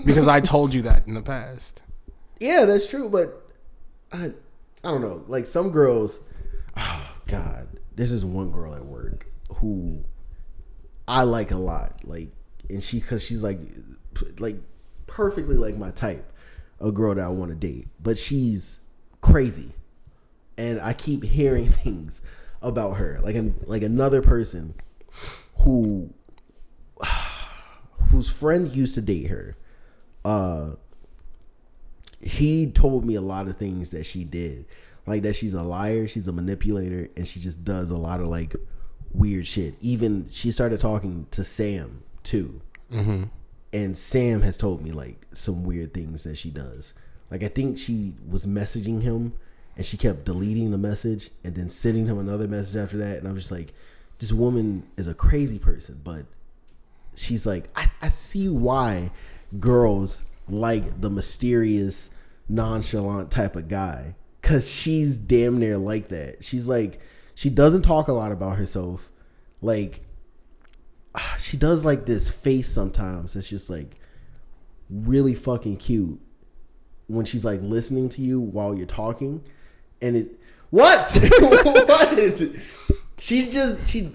Because I told you that in the past. Yeah, that's true, but I don't know. Like some girls, oh God, there's this one girl at work who I like a lot. Like, and because she's like perfectly like my type, a girl that I want to date. But she's crazy, and I keep hearing things about her. Like another person whose friend used to date her. He told me a lot of things that she did, like that she's a liar, she's a manipulator, and she just does a lot of like weird shit. Even she started talking to Sam too, and Sam has told me like some weird things that she does. Like I think she was messaging him and she kept deleting the message and then sending him another message after that, and I'm just like, this woman is a crazy person. But she's like, I see why girls like the mysterious, nonchalant type of guy, because she's damn near like that. She's like, she doesn't talk a lot about herself. Like, she does like this face sometimes it's just like really fucking cute when she's like listening to you while you're talking, and it what she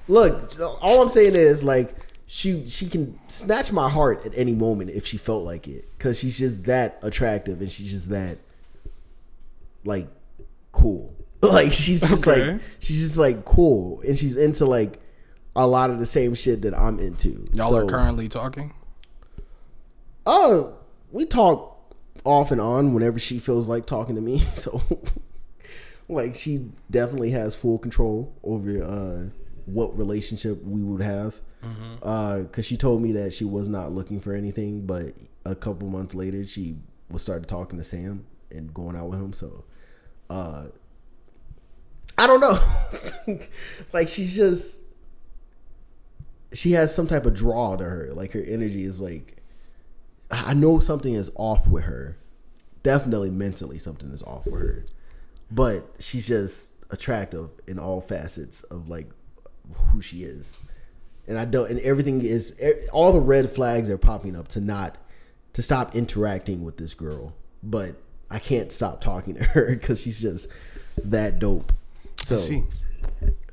look, all I'm saying is like she can snatch my heart at any moment if she felt like it, because she's just that attractive and she's just that like cool. Like she's just like cool, and she's into like a lot of the same shit that I'm into. Y'all are currently talking? Oh, we talk off and on whenever she feels like talking to me. So like she definitely has full control over what relationship we would have. Because she told me that she was not looking for anything, but a couple months later she started talking to Sam and going out with him. So I don't know. Like she has some type of draw to her. Like her energy is like, I know something is off with her. Definitely mentally something is off with her, but she's just attractive in all facets of like who she is. And everything is, all the red flags are popping up to stop interacting with this girl. But I can't stop talking to her because she's just that dope. So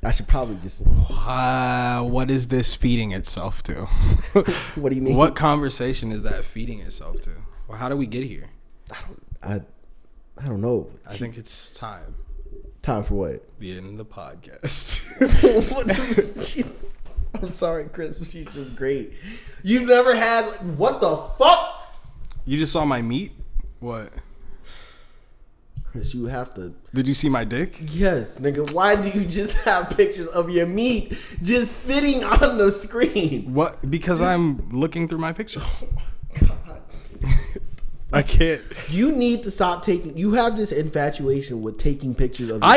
I should probably just. What is this feeding itself to? What do you mean? What conversation is that feeding itself to? Well, how do we get here? I don't know. I think it's time. Time for what? The end of the podcast. I'm sorry, Chris, but she's just great. You've never had, what the fuck? You just saw my meat? What? Chris, you have to. Did you see my dick? Yes, nigga. Why do you just have pictures of your meat just sitting on the screen? What? Because I'm looking through my pictures. God. I can't. You need to stop taking. You have this infatuation with taking pictures of. No.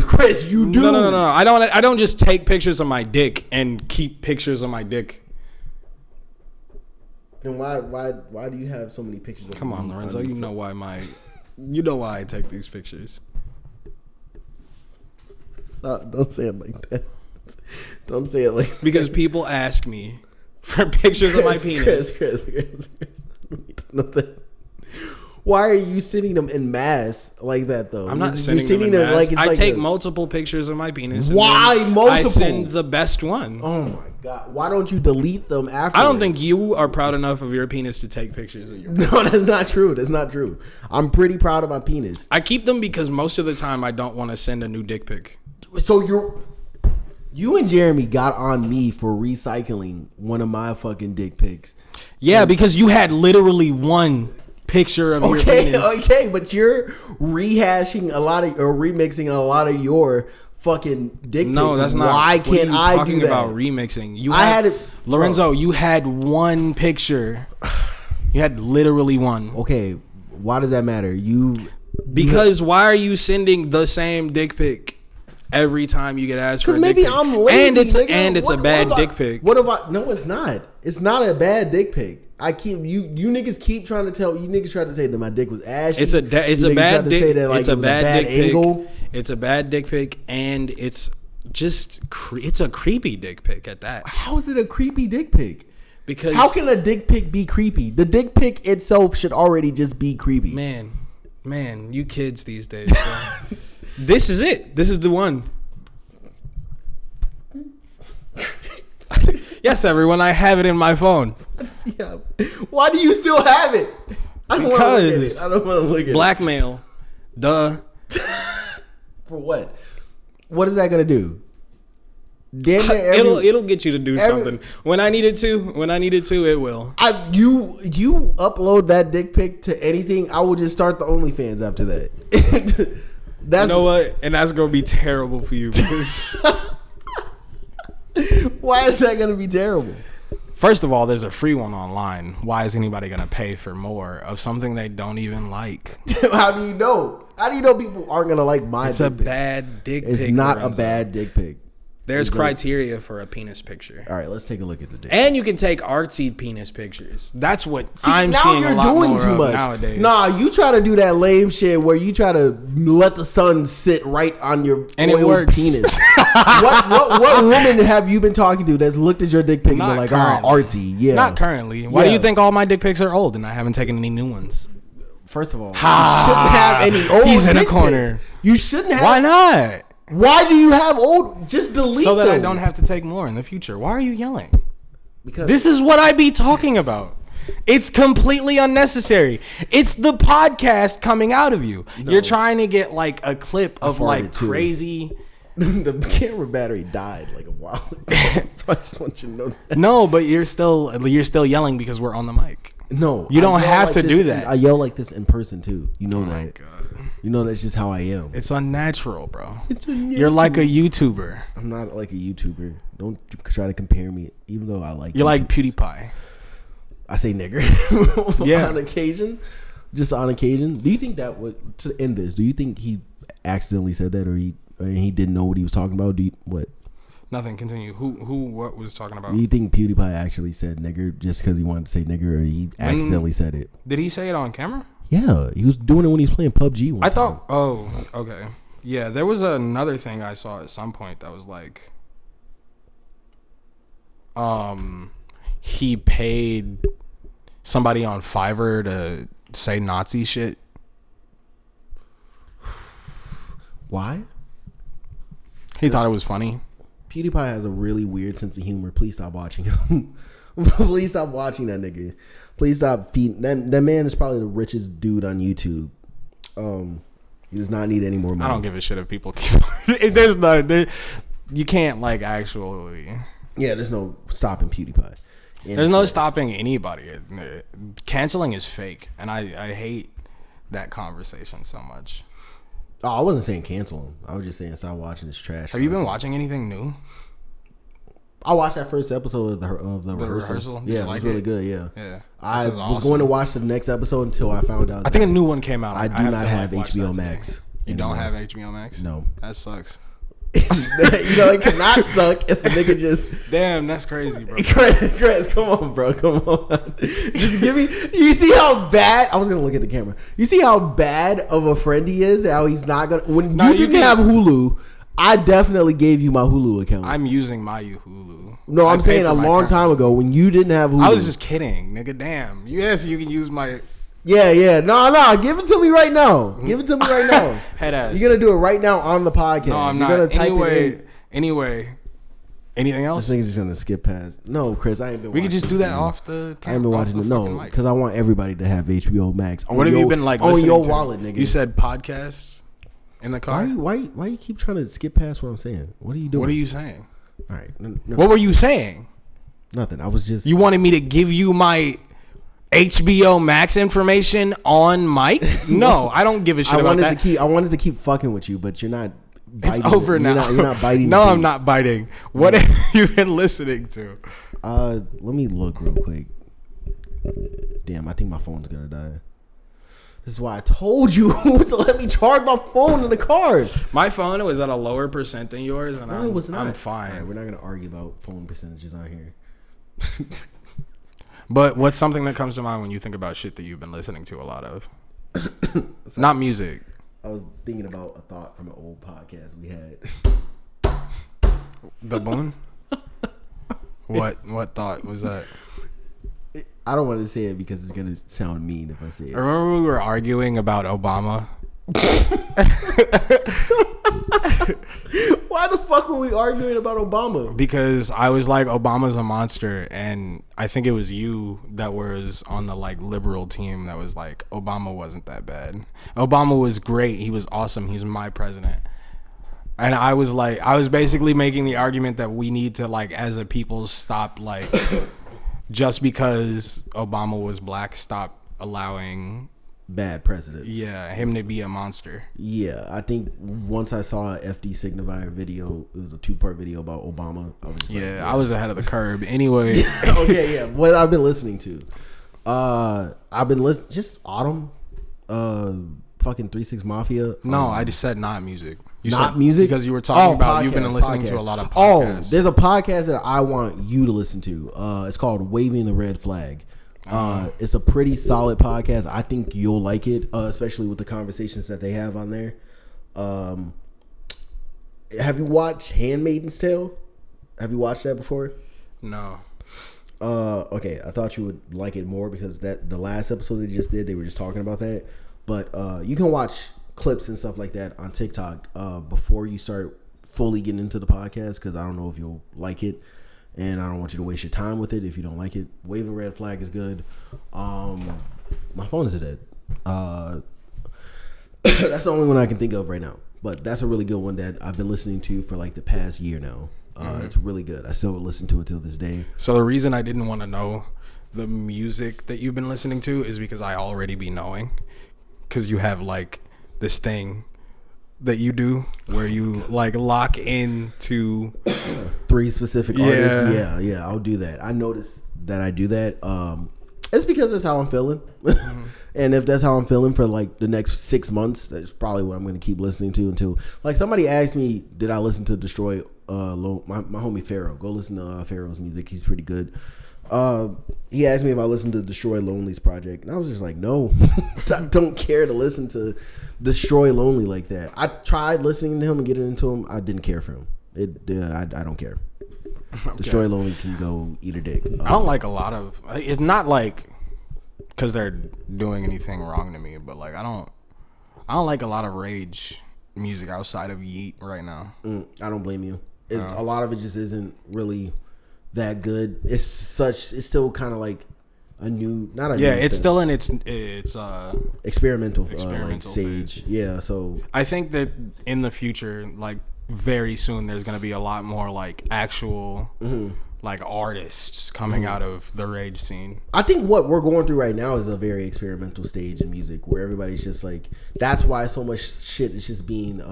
Chris, you do. No. I don't just take pictures of my dick and keep pictures of my dick. Then why do you have so many pictures of? Come on, Lorenzo. You know why my You know why I take these pictures. Stop, don't say it like that. Don't say it like Because people ask me for pictures of my penis. Chris. Why are you sending them in mass like that though? I'm not sending them in mass. like it's I like take multiple pictures of my penis. and Why then multiple? I send the best one. Oh my god! Why don't you delete them after? I don't think you are proud enough of your penis to take pictures of your penis. No, that's not true. That's not true. I'm pretty proud of my penis. I keep them because most of the time I don't want to send a new dick pic. So you and Jeremy got on me for recycling one of my fucking dick pics. Yeah, because you had literally one picture of your penis. Okay, but you're rehashing a lot of or remixing a lot of your fucking dick pics. No, that's not. Why what can't are you I talking do that? about remixing? I had it, Lorenzo. You had one picture. You had literally one. Okay, why does that matter? Because why are you sending the same dick pic every time you get asked for a maybe dick pic? I'm lazy, and it's a bad dick pic. What if I? No, it's not. It's not a bad dick pic. I keep you niggas keep trying to tell you niggas try to say that my dick was ashy. It's a bad dick. Like, it's a bad dick angle. pic. It's a bad dick pic, and it's just it's a creepy dick pic at that. How is it a creepy dick pic? Because how can a dick pic be creepy? The dick pic itself should already just be creepy. Man, you kids these days, bro. This is it. This is the one. Yes, everyone, I have it in my phone. Why do you still have it? I don't want to look at it. Because I don't want to look at blackmail. Duh. it. For what? What is that gonna do? Damn near It'll get you to do something. When I need it to, it will. You upload that dick pic to anything, I will just start the OnlyFans after that. You know what? And that's gonna be terrible for you because why is that gonna be terrible? first of all, there's a free one online. Why is anybody gonna pay for more of something they don't even like? How do you know? How do you know people aren't gonna like my? It's dick a pic? bad dick pic. It's not Lorenzo. a bad dick pic. There's criteria for a penis picture. All right, let's take a look at the dick. And you can take artsy penis pictures. That's what I'm now seeing you're a lot doing more too of much nowadays. Nah, you try to do that lame shit where you try to let the sun sit right on your And it oiled works. penis. what woman have you been talking to that's looked at your dick pic and Not been like, currently. artsy? Yeah. Not currently. Why do Yeah. you think all my dick pics are old and I haven't taken any new ones? First of all, you shouldn't have any old He's in a dick corner. pics. You shouldn't have. Why not? Why do you have old? Just delete So that them. I don't have to take more in the future. Why are you yelling? Because This is what I be talking about. It's completely unnecessary. It's the podcast coming out of you. You're trying to get like a clip of farted like too. crazy. the camera battery died like a while ago. So I just want you to know that. No, but you're still yelling because we're on the mic. No, You don't I yell have like to this do in- that. I yell like this in person too. You know that. God. You know that's just how I am. It's unnatural, bro. It's You're like a YouTuber. I'm not like a YouTuber. Don't try to compare me. Even though I like. You're like YouTube. PewDiePie. I say nigger. Yeah. On occasion, just on occasion. Do you think that would to end this? Do you think he accidentally said that, or he didn't know what he was talking about? What? Nothing. Continue. What was talking about? Do you think PewDiePie actually said nigger just because he wanted to say nigger, or he accidentally said it? Did he say it on camera? Yeah, he was doing it when he was playing PUBG. One I time. thought. Oh, okay. Yeah, there was another thing I saw at some point that was like, he paid somebody on Fiverr to say Nazi shit. Why? He thought it was funny. PewDiePie has a really weird sense of humor. Please stop watching him. Please stop watching that nigga. Please stop feeding that man is probably the richest dude on YouTube. He does not need any more money. I don't give a shit if people keep. There's no. You can't like actually. Yeah, there's no stopping PewDiePie. There's no stopping anybody. Canceling is fake, and I hate that conversation so much. Oh, I wasn't saying cancel him. I was just saying stop watching this trash. Have you been content. watching anything new? I watched that first episode of the rehearsal. Did you Yeah, it like was really it? good. Yeah. Yeah. I This was is awesome. going to watch the next episode until I found out. I think a new one came out. I do have not to, have watch HBO that Max today. You don't anymore. have HBO Max? No. That sucks. You know, it cannot suck if a nigga just. Damn, that's crazy, bro. Chris, come on, bro. Come on. Just give me. You see how bad. I was going to look at the camera. You see how bad of a friend he is? How he's not going to. When No, you didn't have Hulu, I definitely gave you my Hulu account. I'm using my Hulu. No, I'm I saying pay a for my long account. time ago when you didn't have Hulu. I was just kidding, nigga. Damn. Yes, you can use my Yeah. No. Give it to me right now. Give it to me right now. head ass. You're going to do it right now on the podcast. No, I'm You're not. Gonna type it in. Anyway. Anything This else? nigga's just going to skip past. No, Chris, I ain't been We watching could just do that it. off the I ain't been off watching the it. fucking No, mic. because I want everybody to have HBO Max. What have you been like on listening your to? wallet, nigga? You said podcasts in the car? Why you keep trying to skip past what I'm saying? What are you doing? What are you saying? All right, What were you saying? nothing. I was just You wanted me to give you my HBO Max information on mic? No, I don't give a shit I about wanted that. to keep. I wanted to keep fucking with you, but you're not. It's biting- over now. You're not biting. No, the I'm beat. not biting. What have you been listening to? Let me look real quick. Damn, I think my phone's gonna die. This is why I told you to let me charge my phone in the car. My phone was at a lower percent than yours, and No, it was not. I'm fine. All right, we're not gonna argue about phone percentages on here. But what's something that comes to mind when you think about shit that you've been listening to a lot of? Not music. I was thinking about a thought from an old podcast we had. The Boon? What thought was that? I don't want to say it because it's gonna sound mean if I say it. I remember we were arguing about Obama. Why the fuck were we arguing about Obama? Because I was like, Obama's a monster, and I think it was you that was on the like liberal team that was like, Obama wasn't that bad. Obama was great. He was awesome. He's my president. And I was like, I was basically making the argument that we need to like, as a people, stop like, just because Obama was black, stop allowing, Bad presidents. yeah, him to be a monster. Yeah, I think once I saw a FD Signifier video, it was a 2-part video about Obama. I was just like, Yeah, I was ahead of the curve. Anyway, okay, yeah. What I've been listening to, I've been listening just Autumn, fucking 3 6 Mafia. no, I just said not music. You Not said music because you were talking about you've been podcast, listening to podcast. a lot of podcasts. Oh, there's a podcast that I want you to listen to. It's called Waving the Red Flag. It's a pretty solid podcast. I think you'll like it, especially with the conversations that they have on there. Have you watched Handmaid's Tale? Have you watched that before? No. Okay, I thought you would like it more because that the last episode they just did, they were just talking about that. But you can watch clips and stuff like that on TikTok before you start fully getting into the podcast, because I don't know if you'll like it, and I don't want you to waste your time with it if you don't like it. Waving Red Flag is good. My phone is dead. That's the only one I can think of right now. But that's a really good one that I've been listening to for like the past year now. It's really good. I still listen to it till this day. So the reason I didn't want to know the music that you've been listening to is because I already be knowing, because you have like this thing that you do where you like lock into 3 specific artists. Yeah. Yeah, I'll do that. I noticed that I do that. It's because that's how I'm feeling. And if that's how I'm feeling for like the next 6 months, that's probably what I'm going to keep listening to until like somebody asked me, did I listen to Destroy my homie Pharaoh. Go listen to Pharaoh's music. He's pretty good. He asked me if I listened to Destroy Lonely's project, and I was just like, no. I don't care to listen to Destroy Lonely like that. I tried listening to him and getting into him. I didn't care for him. I don't care. Okay. Destroy Lonely can go eat a dick. I don't like a lot of. It's not like because they're doing anything wrong to me, but like I don't like a lot of rage music outside of Yeet right now. I don't blame you. A lot of it just isn't really that good. It's still kind of like a new, not a Yeah, new it's thing. still in its experimental like Experimental stage. Yeah, so I think that in the future, like very soon, there's gonna be a lot more like actual like artists coming out of the rage scene. I think what we're going through right now is a very experimental stage in music where everybody's just like, that's why so much shit is just being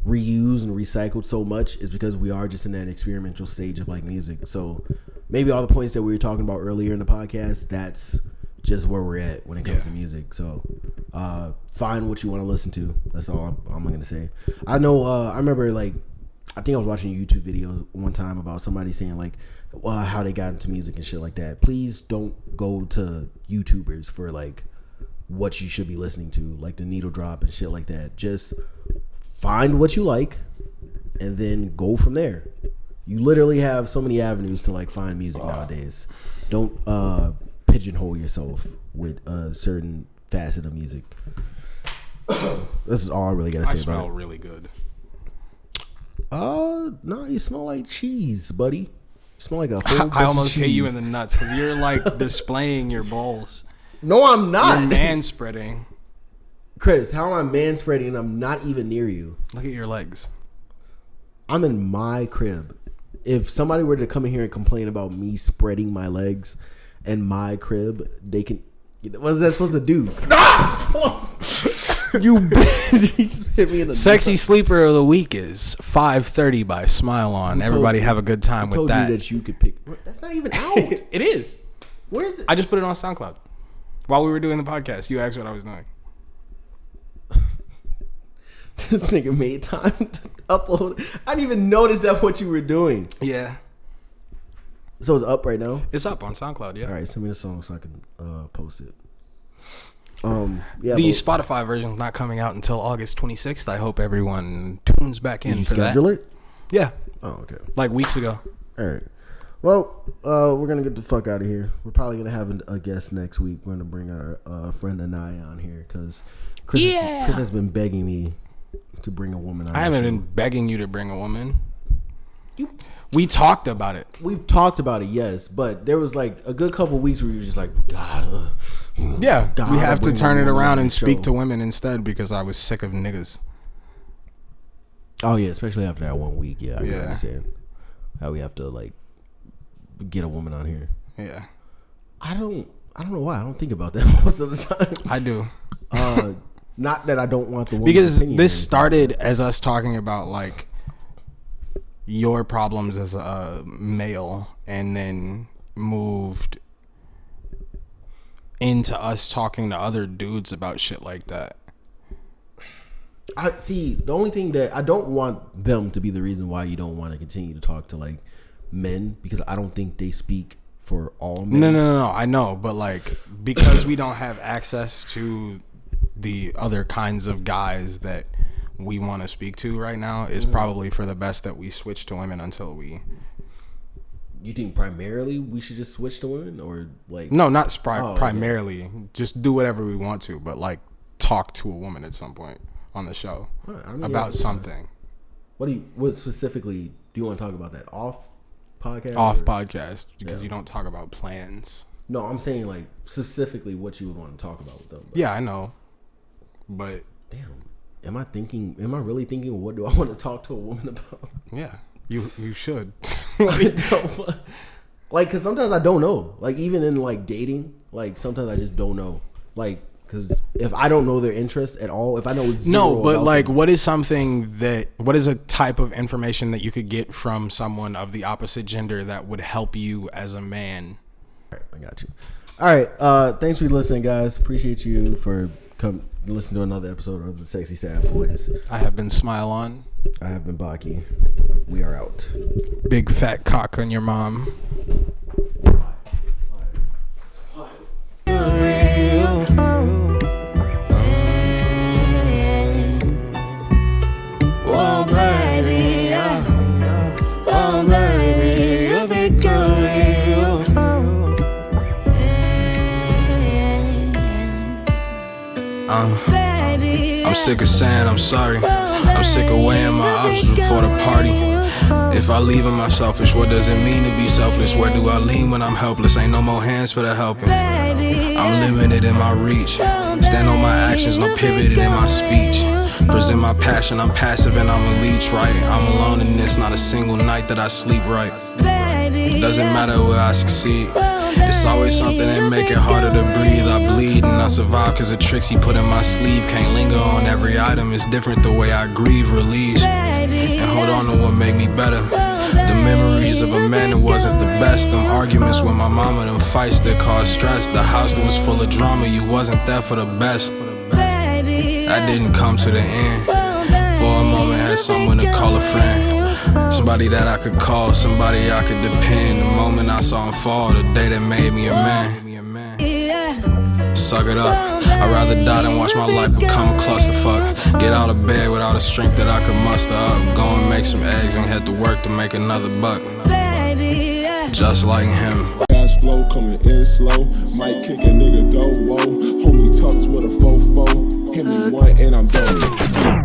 reused and recycled so much, is because we are just in that experimental stage of like music. So maybe all the points that we were talking about earlier in the podcast, that's just where we're at when it comes to music. So Find what you want to listen to. That's all I'm gonna say. I know. I remember like I think I was watching YouTube videos one time about somebody saying like how they got into music and shit like that. Please don't go to YouTubers for like what you should be listening to, like the needle drop and shit like that. Just find what you like and then go from there. You literally have so many avenues to like find music nowadays. Don't pigeonhole yourself with a certain facet of music. This is all I really gotta say I about smell it. really good. No, you smell like cheese, buddy. You smell like a whole bunch I almost of hit you cheese. in the nuts because you're like displaying your balls. No, I'm not. You're man spreading. Chris, how am I man spreading and I'm not even near you? Look at your legs. I'm in my crib. If somebody were to come in here and complain about me spreading my legs in my crib, they can. What's that supposed to do? You bitch! You just hit me in the Sexy sleeper of the week is 5:30 by Smile On. Everybody have a good time with told that. you that you could pick. That's not even out. It is. Where is it? I just put it on SoundCloud while we were doing the podcast. You asked what I was doing. This nigga made time to upload. I didn't even notice that what you were doing. Yeah, So it's up right now. it's up on SoundCloud. Yeah. All right, send me the song so I can post it. Yeah. The but Spotify version is not coming out until August 26th. I hope everyone tunes back in did you for schedule that. it? Yeah, Oh, okay. like weeks ago. All right. Well, we're gonna get the fuck out of here. We're probably gonna have a guest next week. We're gonna bring our friend Anaya on here because Chris has been begging me to bring a woman on. I haven't been begging you to bring a woman. We talked about it. We've talked about it, yes, but there was like a good couple weeks where you were just like, God, Yeah, God, we have to bring turn a it woman around on and the speak show. to women instead because I was sick of niggas. Oh yeah, especially after that 1 week. Yeah, I can Yeah. understand how we have to like get a woman on here. Yeah, I don't know why. I don't think about that most of the time. I do. Not that I don't want the woman Because opinion this or anything. started as us talking about like your problems as a male and then moved into us talking to other dudes about shit like that. I see. The only thing that I don't want them to be the reason why you don't want to continue to talk to like men, because I don't think they speak for all men. No. I know, but like because we don't have access to the other kinds of guys that we want to speak to right now, is probably for the best that we switch to women until we. You think primarily we should just switch to women, or like No, not okay. primarily. Just do whatever we want to, but like talk to a woman at some point on the show I mean, about yeah. something What specifically do you want to talk about? That off podcast? off or- podcast because Yeah. you don't talk about plans. No, I'm saying like specifically what you would want to talk about with them. Yeah, I know, but Damn. Am I really thinking what do I want to talk to a woman about? yeah, you should. Like, cause sometimes I don't know. Like, even in like dating, like sometimes I just don't know. Like, cause if I don't know their interest at all, if I know zero No, but about like, them- what is a type of information that you could get from someone of the opposite gender that would help you as a man? All right, I got you. All right, thanks for listening, guys. Appreciate you for listening to another episode of the Sexy Sad Boys. I have been Smile On. I have been Baki. We are out. Big fat cock on your mom. Oh baby, oh baby, you've been good. I'm sick of saying I'm sorry. I'm sick of weighing my options before the party. If I leave, am I selfish? What does it mean to be selfless? Where do I lean when I'm helpless? Ain't no more hands for the helping. I'm limited in my reach. Stand on my actions, no pivoted in my speech. Present my passion, I'm passive and I'm a leech, right? I'm alone in this, not a single night that I sleep right. Doesn't matter where I succeed. It's always something that make it harder to breathe. I bleed and I survive cause the tricks he put in my sleeve. Can't linger on every item, it's different the way I grieve, release. And hold on to what made me better. The memories of a man that wasn't the best. Them arguments with my mama, them fights that caused stress. The house that was full of drama, you wasn't there for the best. that didn't come to the end. For a moment, had someone to call a friend. Somebody that I could call, somebody I could depend. The moment I saw him fall, the day that made me a man. Suck it up. I'd rather die than watch my life become a clusterfuck. Get out of bed without the strength that I could muster up. Go and make some eggs and head to work to make another buck. Just like him. Cash flow coming in slow. Might kick a nigga though, whoa. Homie tucks with a fofo. Hit me one and I'm done.